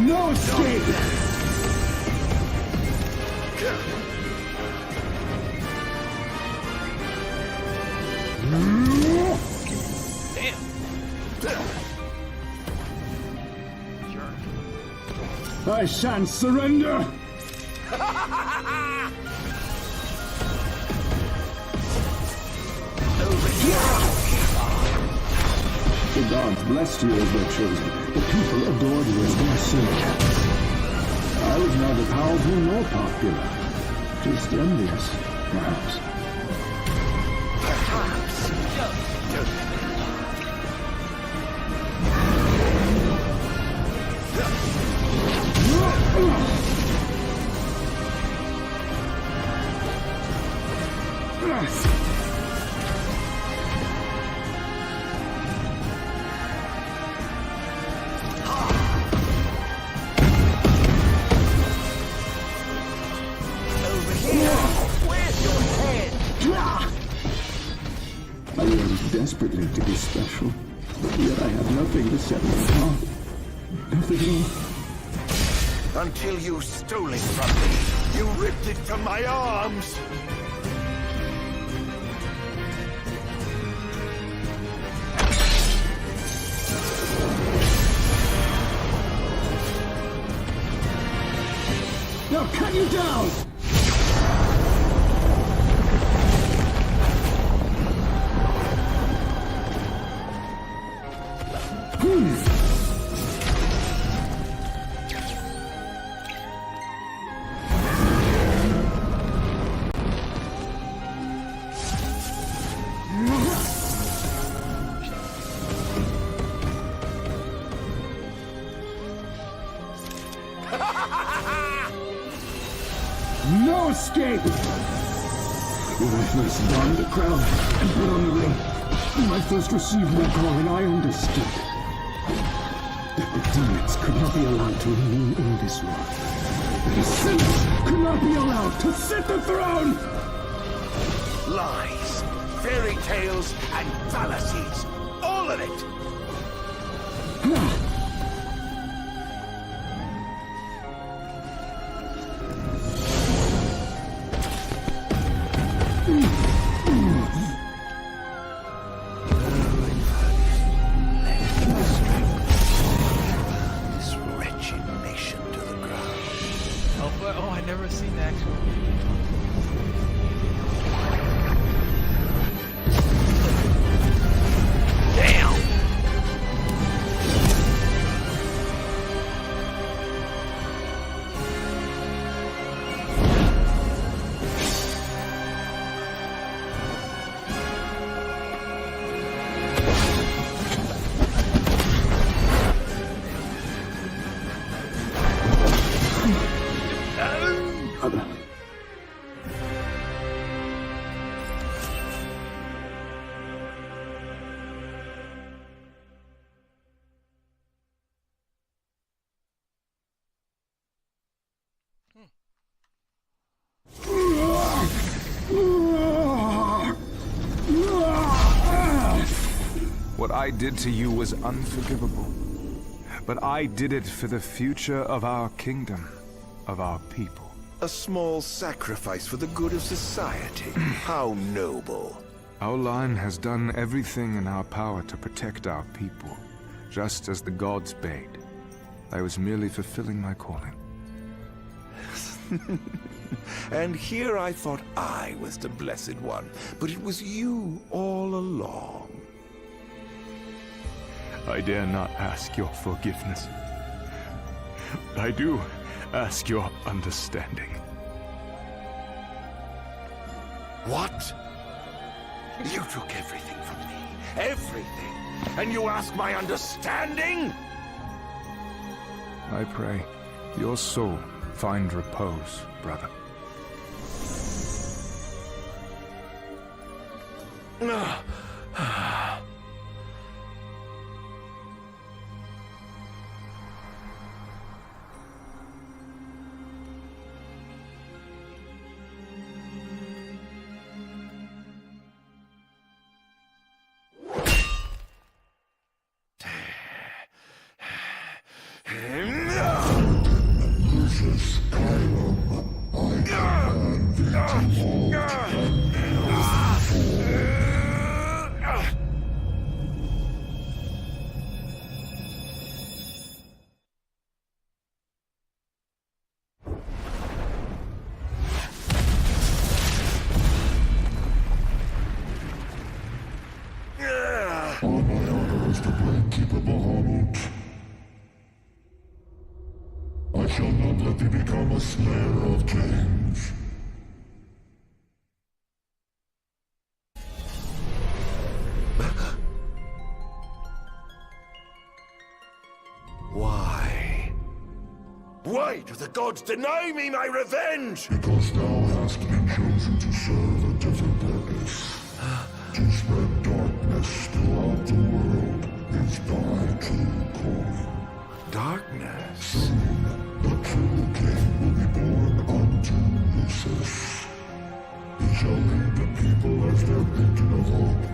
No escape! I shan't surrender! The gods blessed you as their chosen. The people adored you as their servant. I was neither powerful nor popular. Just envious, perhaps. I yearned desperately to be special, yet I have nothing to set me apart. Nothing at all. Until you stole it from me. You ripped it from my arms. They'll cut you down! No escape! When I first donned the crown and put on the ring, when I first received my calling, I understood that the demons could not be allowed to remain in this world. That the sinners could not be allowed to sit the throne! Lies, fairy tales, and fallacies. All of it! This wretched nation to the ground. Oh, I never seen the actual. I did to you was unforgivable. But I did it for the future of our kingdom, of our people. A small sacrifice for the good of society. How noble. Our line has done everything in our power to protect our people, just as the gods bade. I was merely fulfilling my calling. And here I thought I was the Blessed One, but it was you all along. I dare not ask your forgiveness. I do ask your understanding. What? You took everything from me. Everything. And you ask my understanding? I pray your soul find repose, brother. Lucius Kylum, I command thee to vault on my honor as the Brainkeeper Bahamut. I shall not let thee become a slayer of kings. Why? Why do the gods deny me my revenge? Because thou hast been chosen to serve a different purpose. To spread darkness throughout the world is thy true calling. Darkness? Soon, the true king will be born unto Lucis. He shall lead the people as their beacon of hope,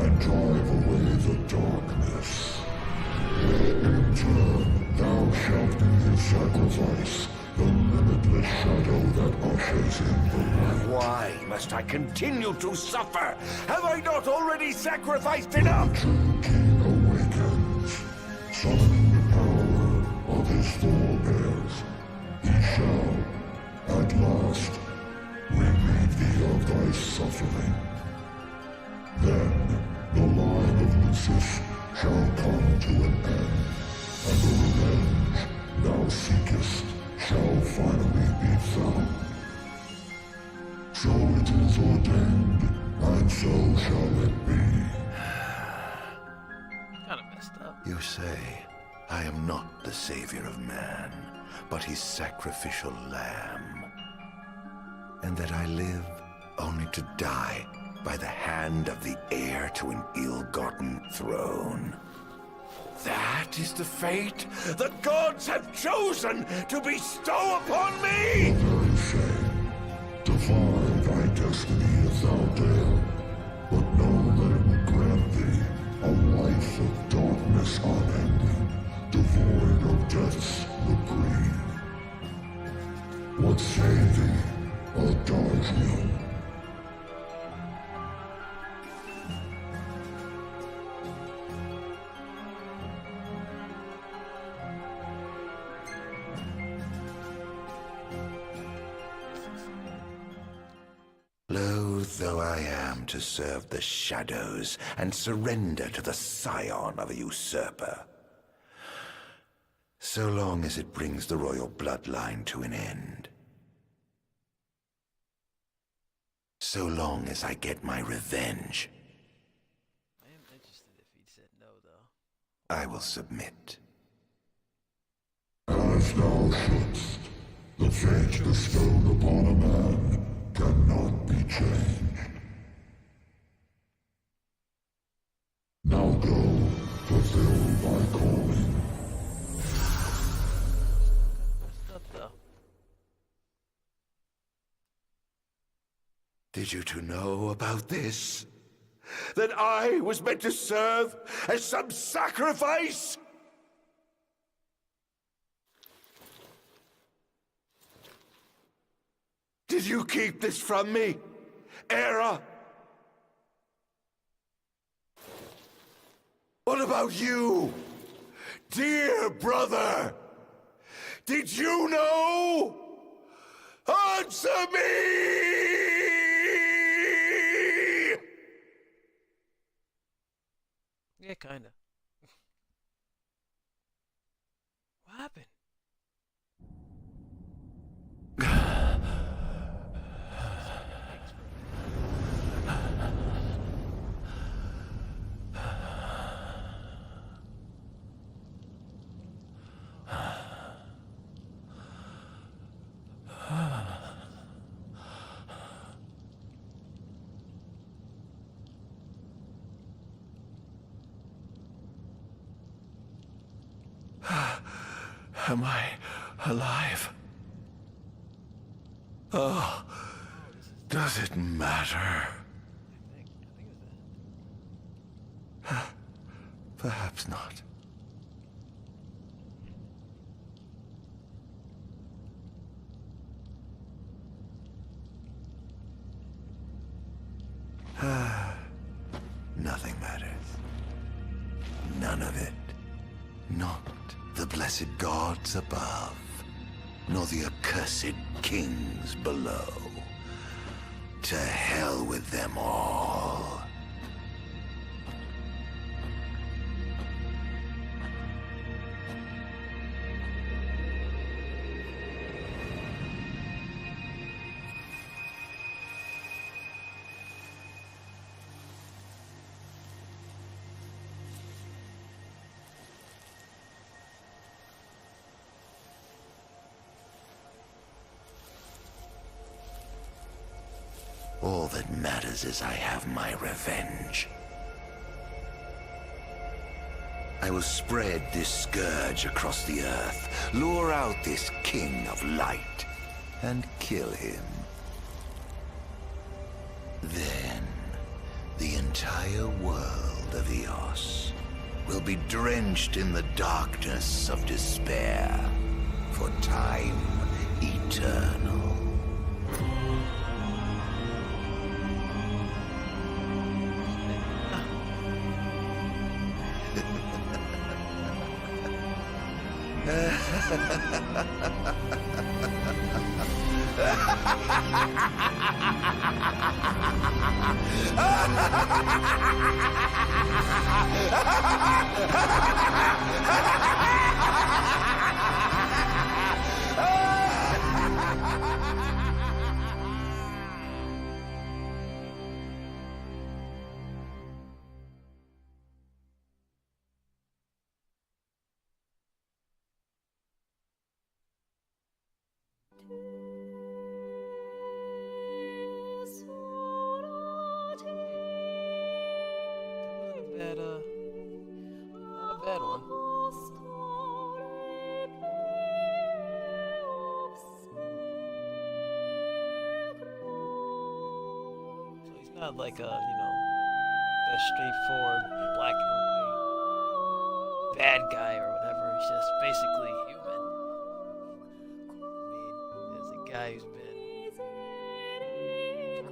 and drive away the darkness. In turn, thou shalt be his sacrifice, the limitless shadow that ushers in the light. Why must I continue to suffer? Have I not already sacrificed enough? The true king awakens, summoning the power of his forebears. He shall, at last, relieve thee of thy suffering. Then, the line of Lucis shall come to an end, and the revenge thou seekest shall finally be found. So it is ordained, and so shall it be. Kinda messed up. You say I am not the savior of man, but his sacrificial lamb. And that I live only to die by the hand of the heir to an ill-gotten throne. That is the fate the gods have chosen to bestow upon me! Very shame. Defy thy destiny if thou dare, but know that it will grant thee a life of darkness unending, devoid of death's reprieve. What say thee, Adagio? Loath though I am to serve the shadows and surrender to the scion of a usurper, so long as it brings the royal bloodline to an end. So long as I get my revenge. I am interested if he said no, though. I will submit. As thou shouldst, the fate bestowed upon a man cannot be changed. Now go, fulfill thy calling. Messed up, though. Did you two know about this? That I was meant to serve as some sacrifice? Did you keep this from me, Era? What about you, dear brother? Did you know? Answer me! Yeah, kinda. What happened? Am I alive? Oh, does it matter? Perhaps not. Nothing matters. None of it. Not the blessed gods above, nor the accursed kings below. To hell with them all. All that matters is I have my revenge. I will spread this scourge across the earth, lure out this king of light, and kill him. Then, the entire world of Eos will be drenched in the darkness of despair for time eternal. Not a bad one. So he's not like a, that straightforward black and white bad guy or whatever. He's just basically human. I mean, there's a guy who's been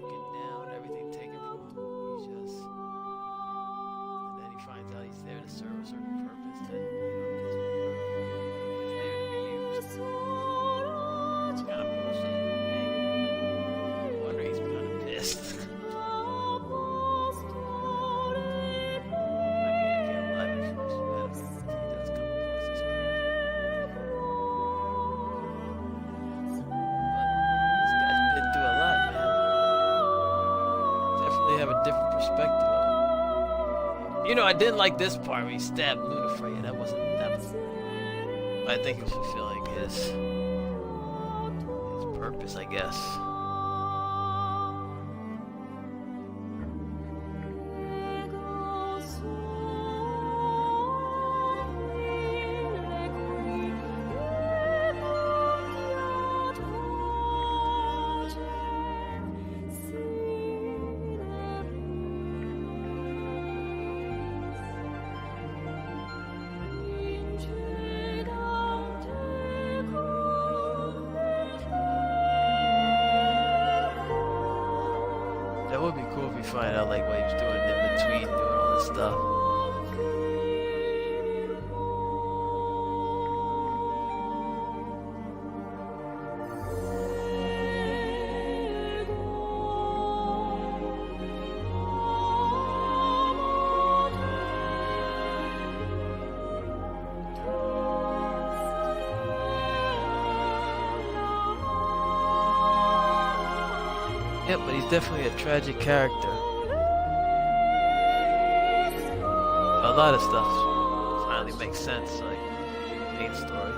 broken down, everything taken from him. He's just, and then he finds out he's there to serve a certain purpose. Then he's there to be used. It's kind of bullshit. No wonder he's kind of pissed. I didn't like this part where he stabbed Lunafreya. That wasn't. I think he was fulfilling his purpose, I guess. find out like what he was doing in between doing all this stuff. Yeah, but he's definitely a tragic character. A lot of stuff finally makes sense, like main story.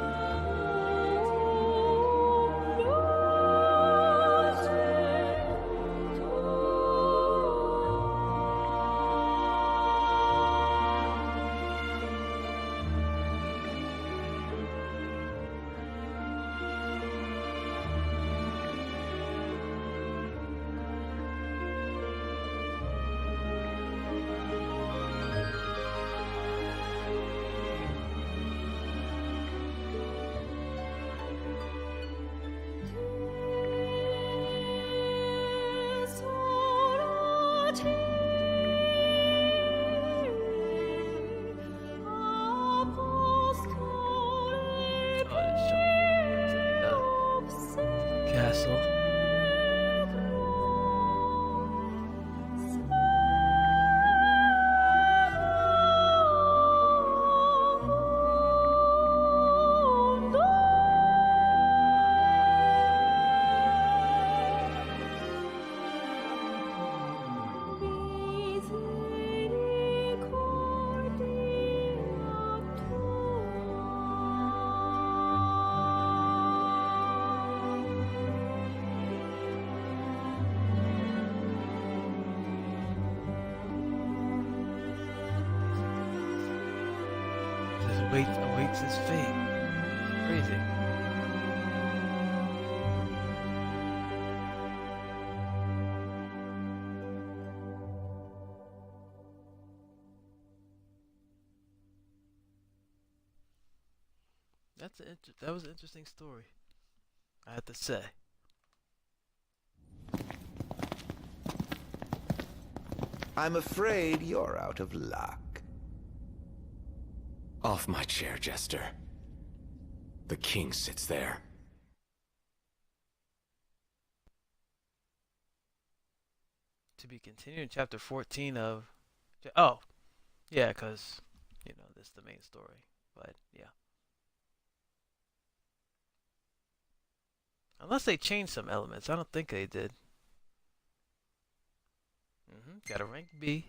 Castle. Awaits his fate. Crazy. That was an interesting story, I have to say. I'm afraid you're out of luck. Off my chair, Jester. The king sits there. To be continued in chapter 14 of... Oh, yeah, because, you know, this is the main story. But, yeah. Unless they changed some elements. I don't think they did. Got a rank B.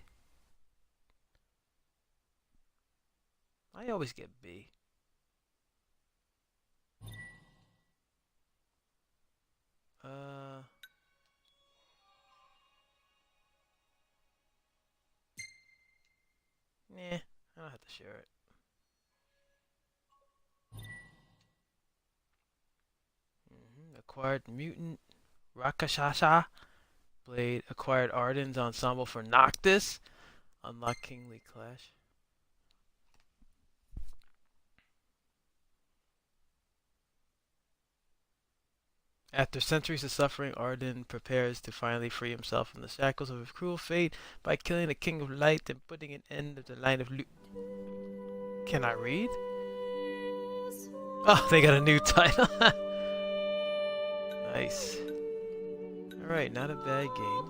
I always get B. Nah, I don't have to share it. Acquired mutant Rakshasa blade. Acquired Ardyn's ensemble for Noctis. Unlock Kingly Clash. After centuries of suffering, Ardyn prepares to finally free himself from the shackles of his cruel fate by killing the King of Light and putting an end to the line of Can I read? Oh, they got a new title. Nice. Alright, not a bad game.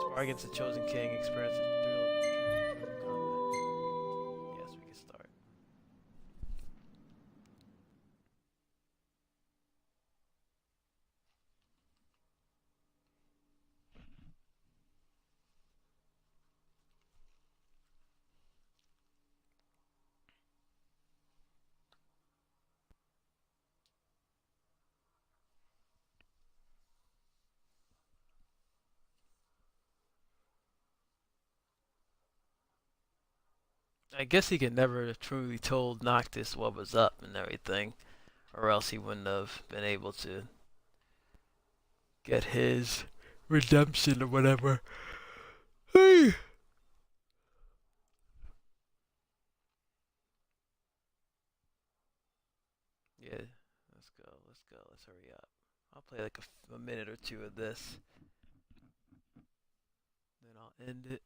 Spar against the chosen king, experience the thrill of combat. Yes, we can start. I guess he could never have truly told Noctis what was up and everything, or else he wouldn't have been able to get his redemption or whatever. Hey. Yeah, let's go, let's hurry up. I'll play like a minute or two of this. Then I'll end it.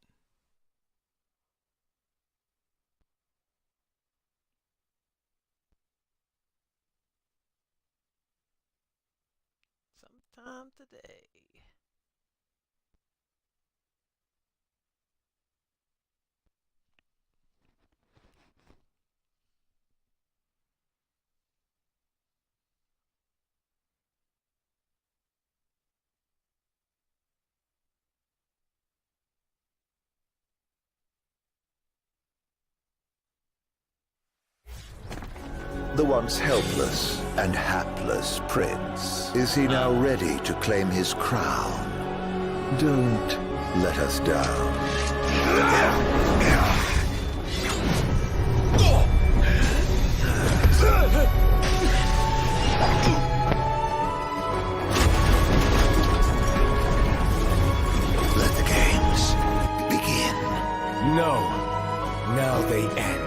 Sometime today. The once helpless and hapless prince. Is he now ready to claim his crown? Don't let us down. Let the games begin. No. Now they end.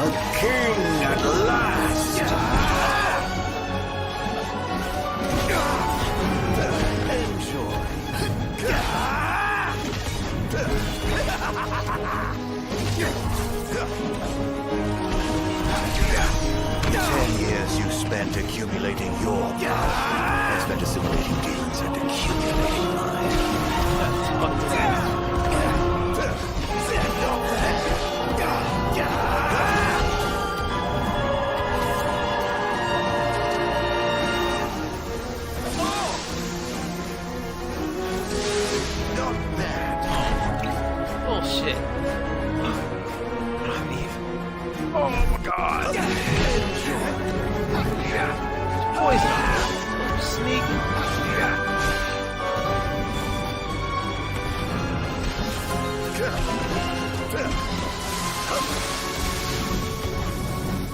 A king at last! Enjoy. 10 years you spent accumulating your power. I spent assimilating demons and accumulating mine. Bullshit. Oh my god. Poison. Sneak.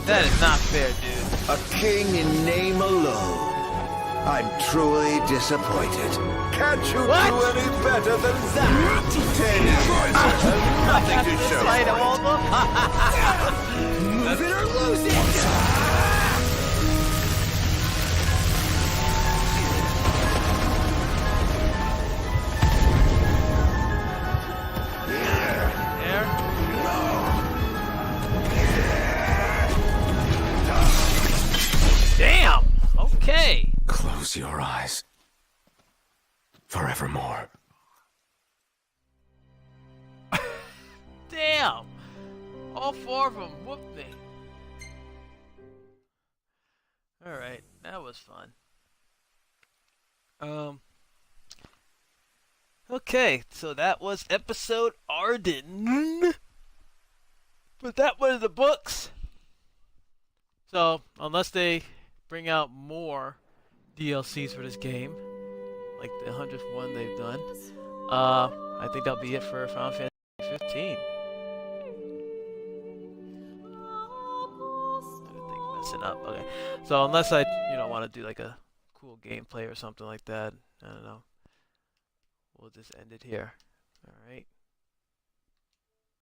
That is not fair, dude. A king in name alone. I'm truly disappointed. Can't you do any better than that? 10 years. Nothing to show for it. Move it or lose it! Damn! Okay. Close your eyes. Forevermore. Damn! All 4 of them whooped me. Alright, that was fun. Okay, so that was episode Ardyn. But that was the books. So, unless they bring out more DLCs for this game, like the 100th one they've done, I think that'll be it for Final Fantasy 15. Everything messing up. Okay, so unless I, want to do like a cool gameplay or something like that, I don't know. We'll just end it here. All right.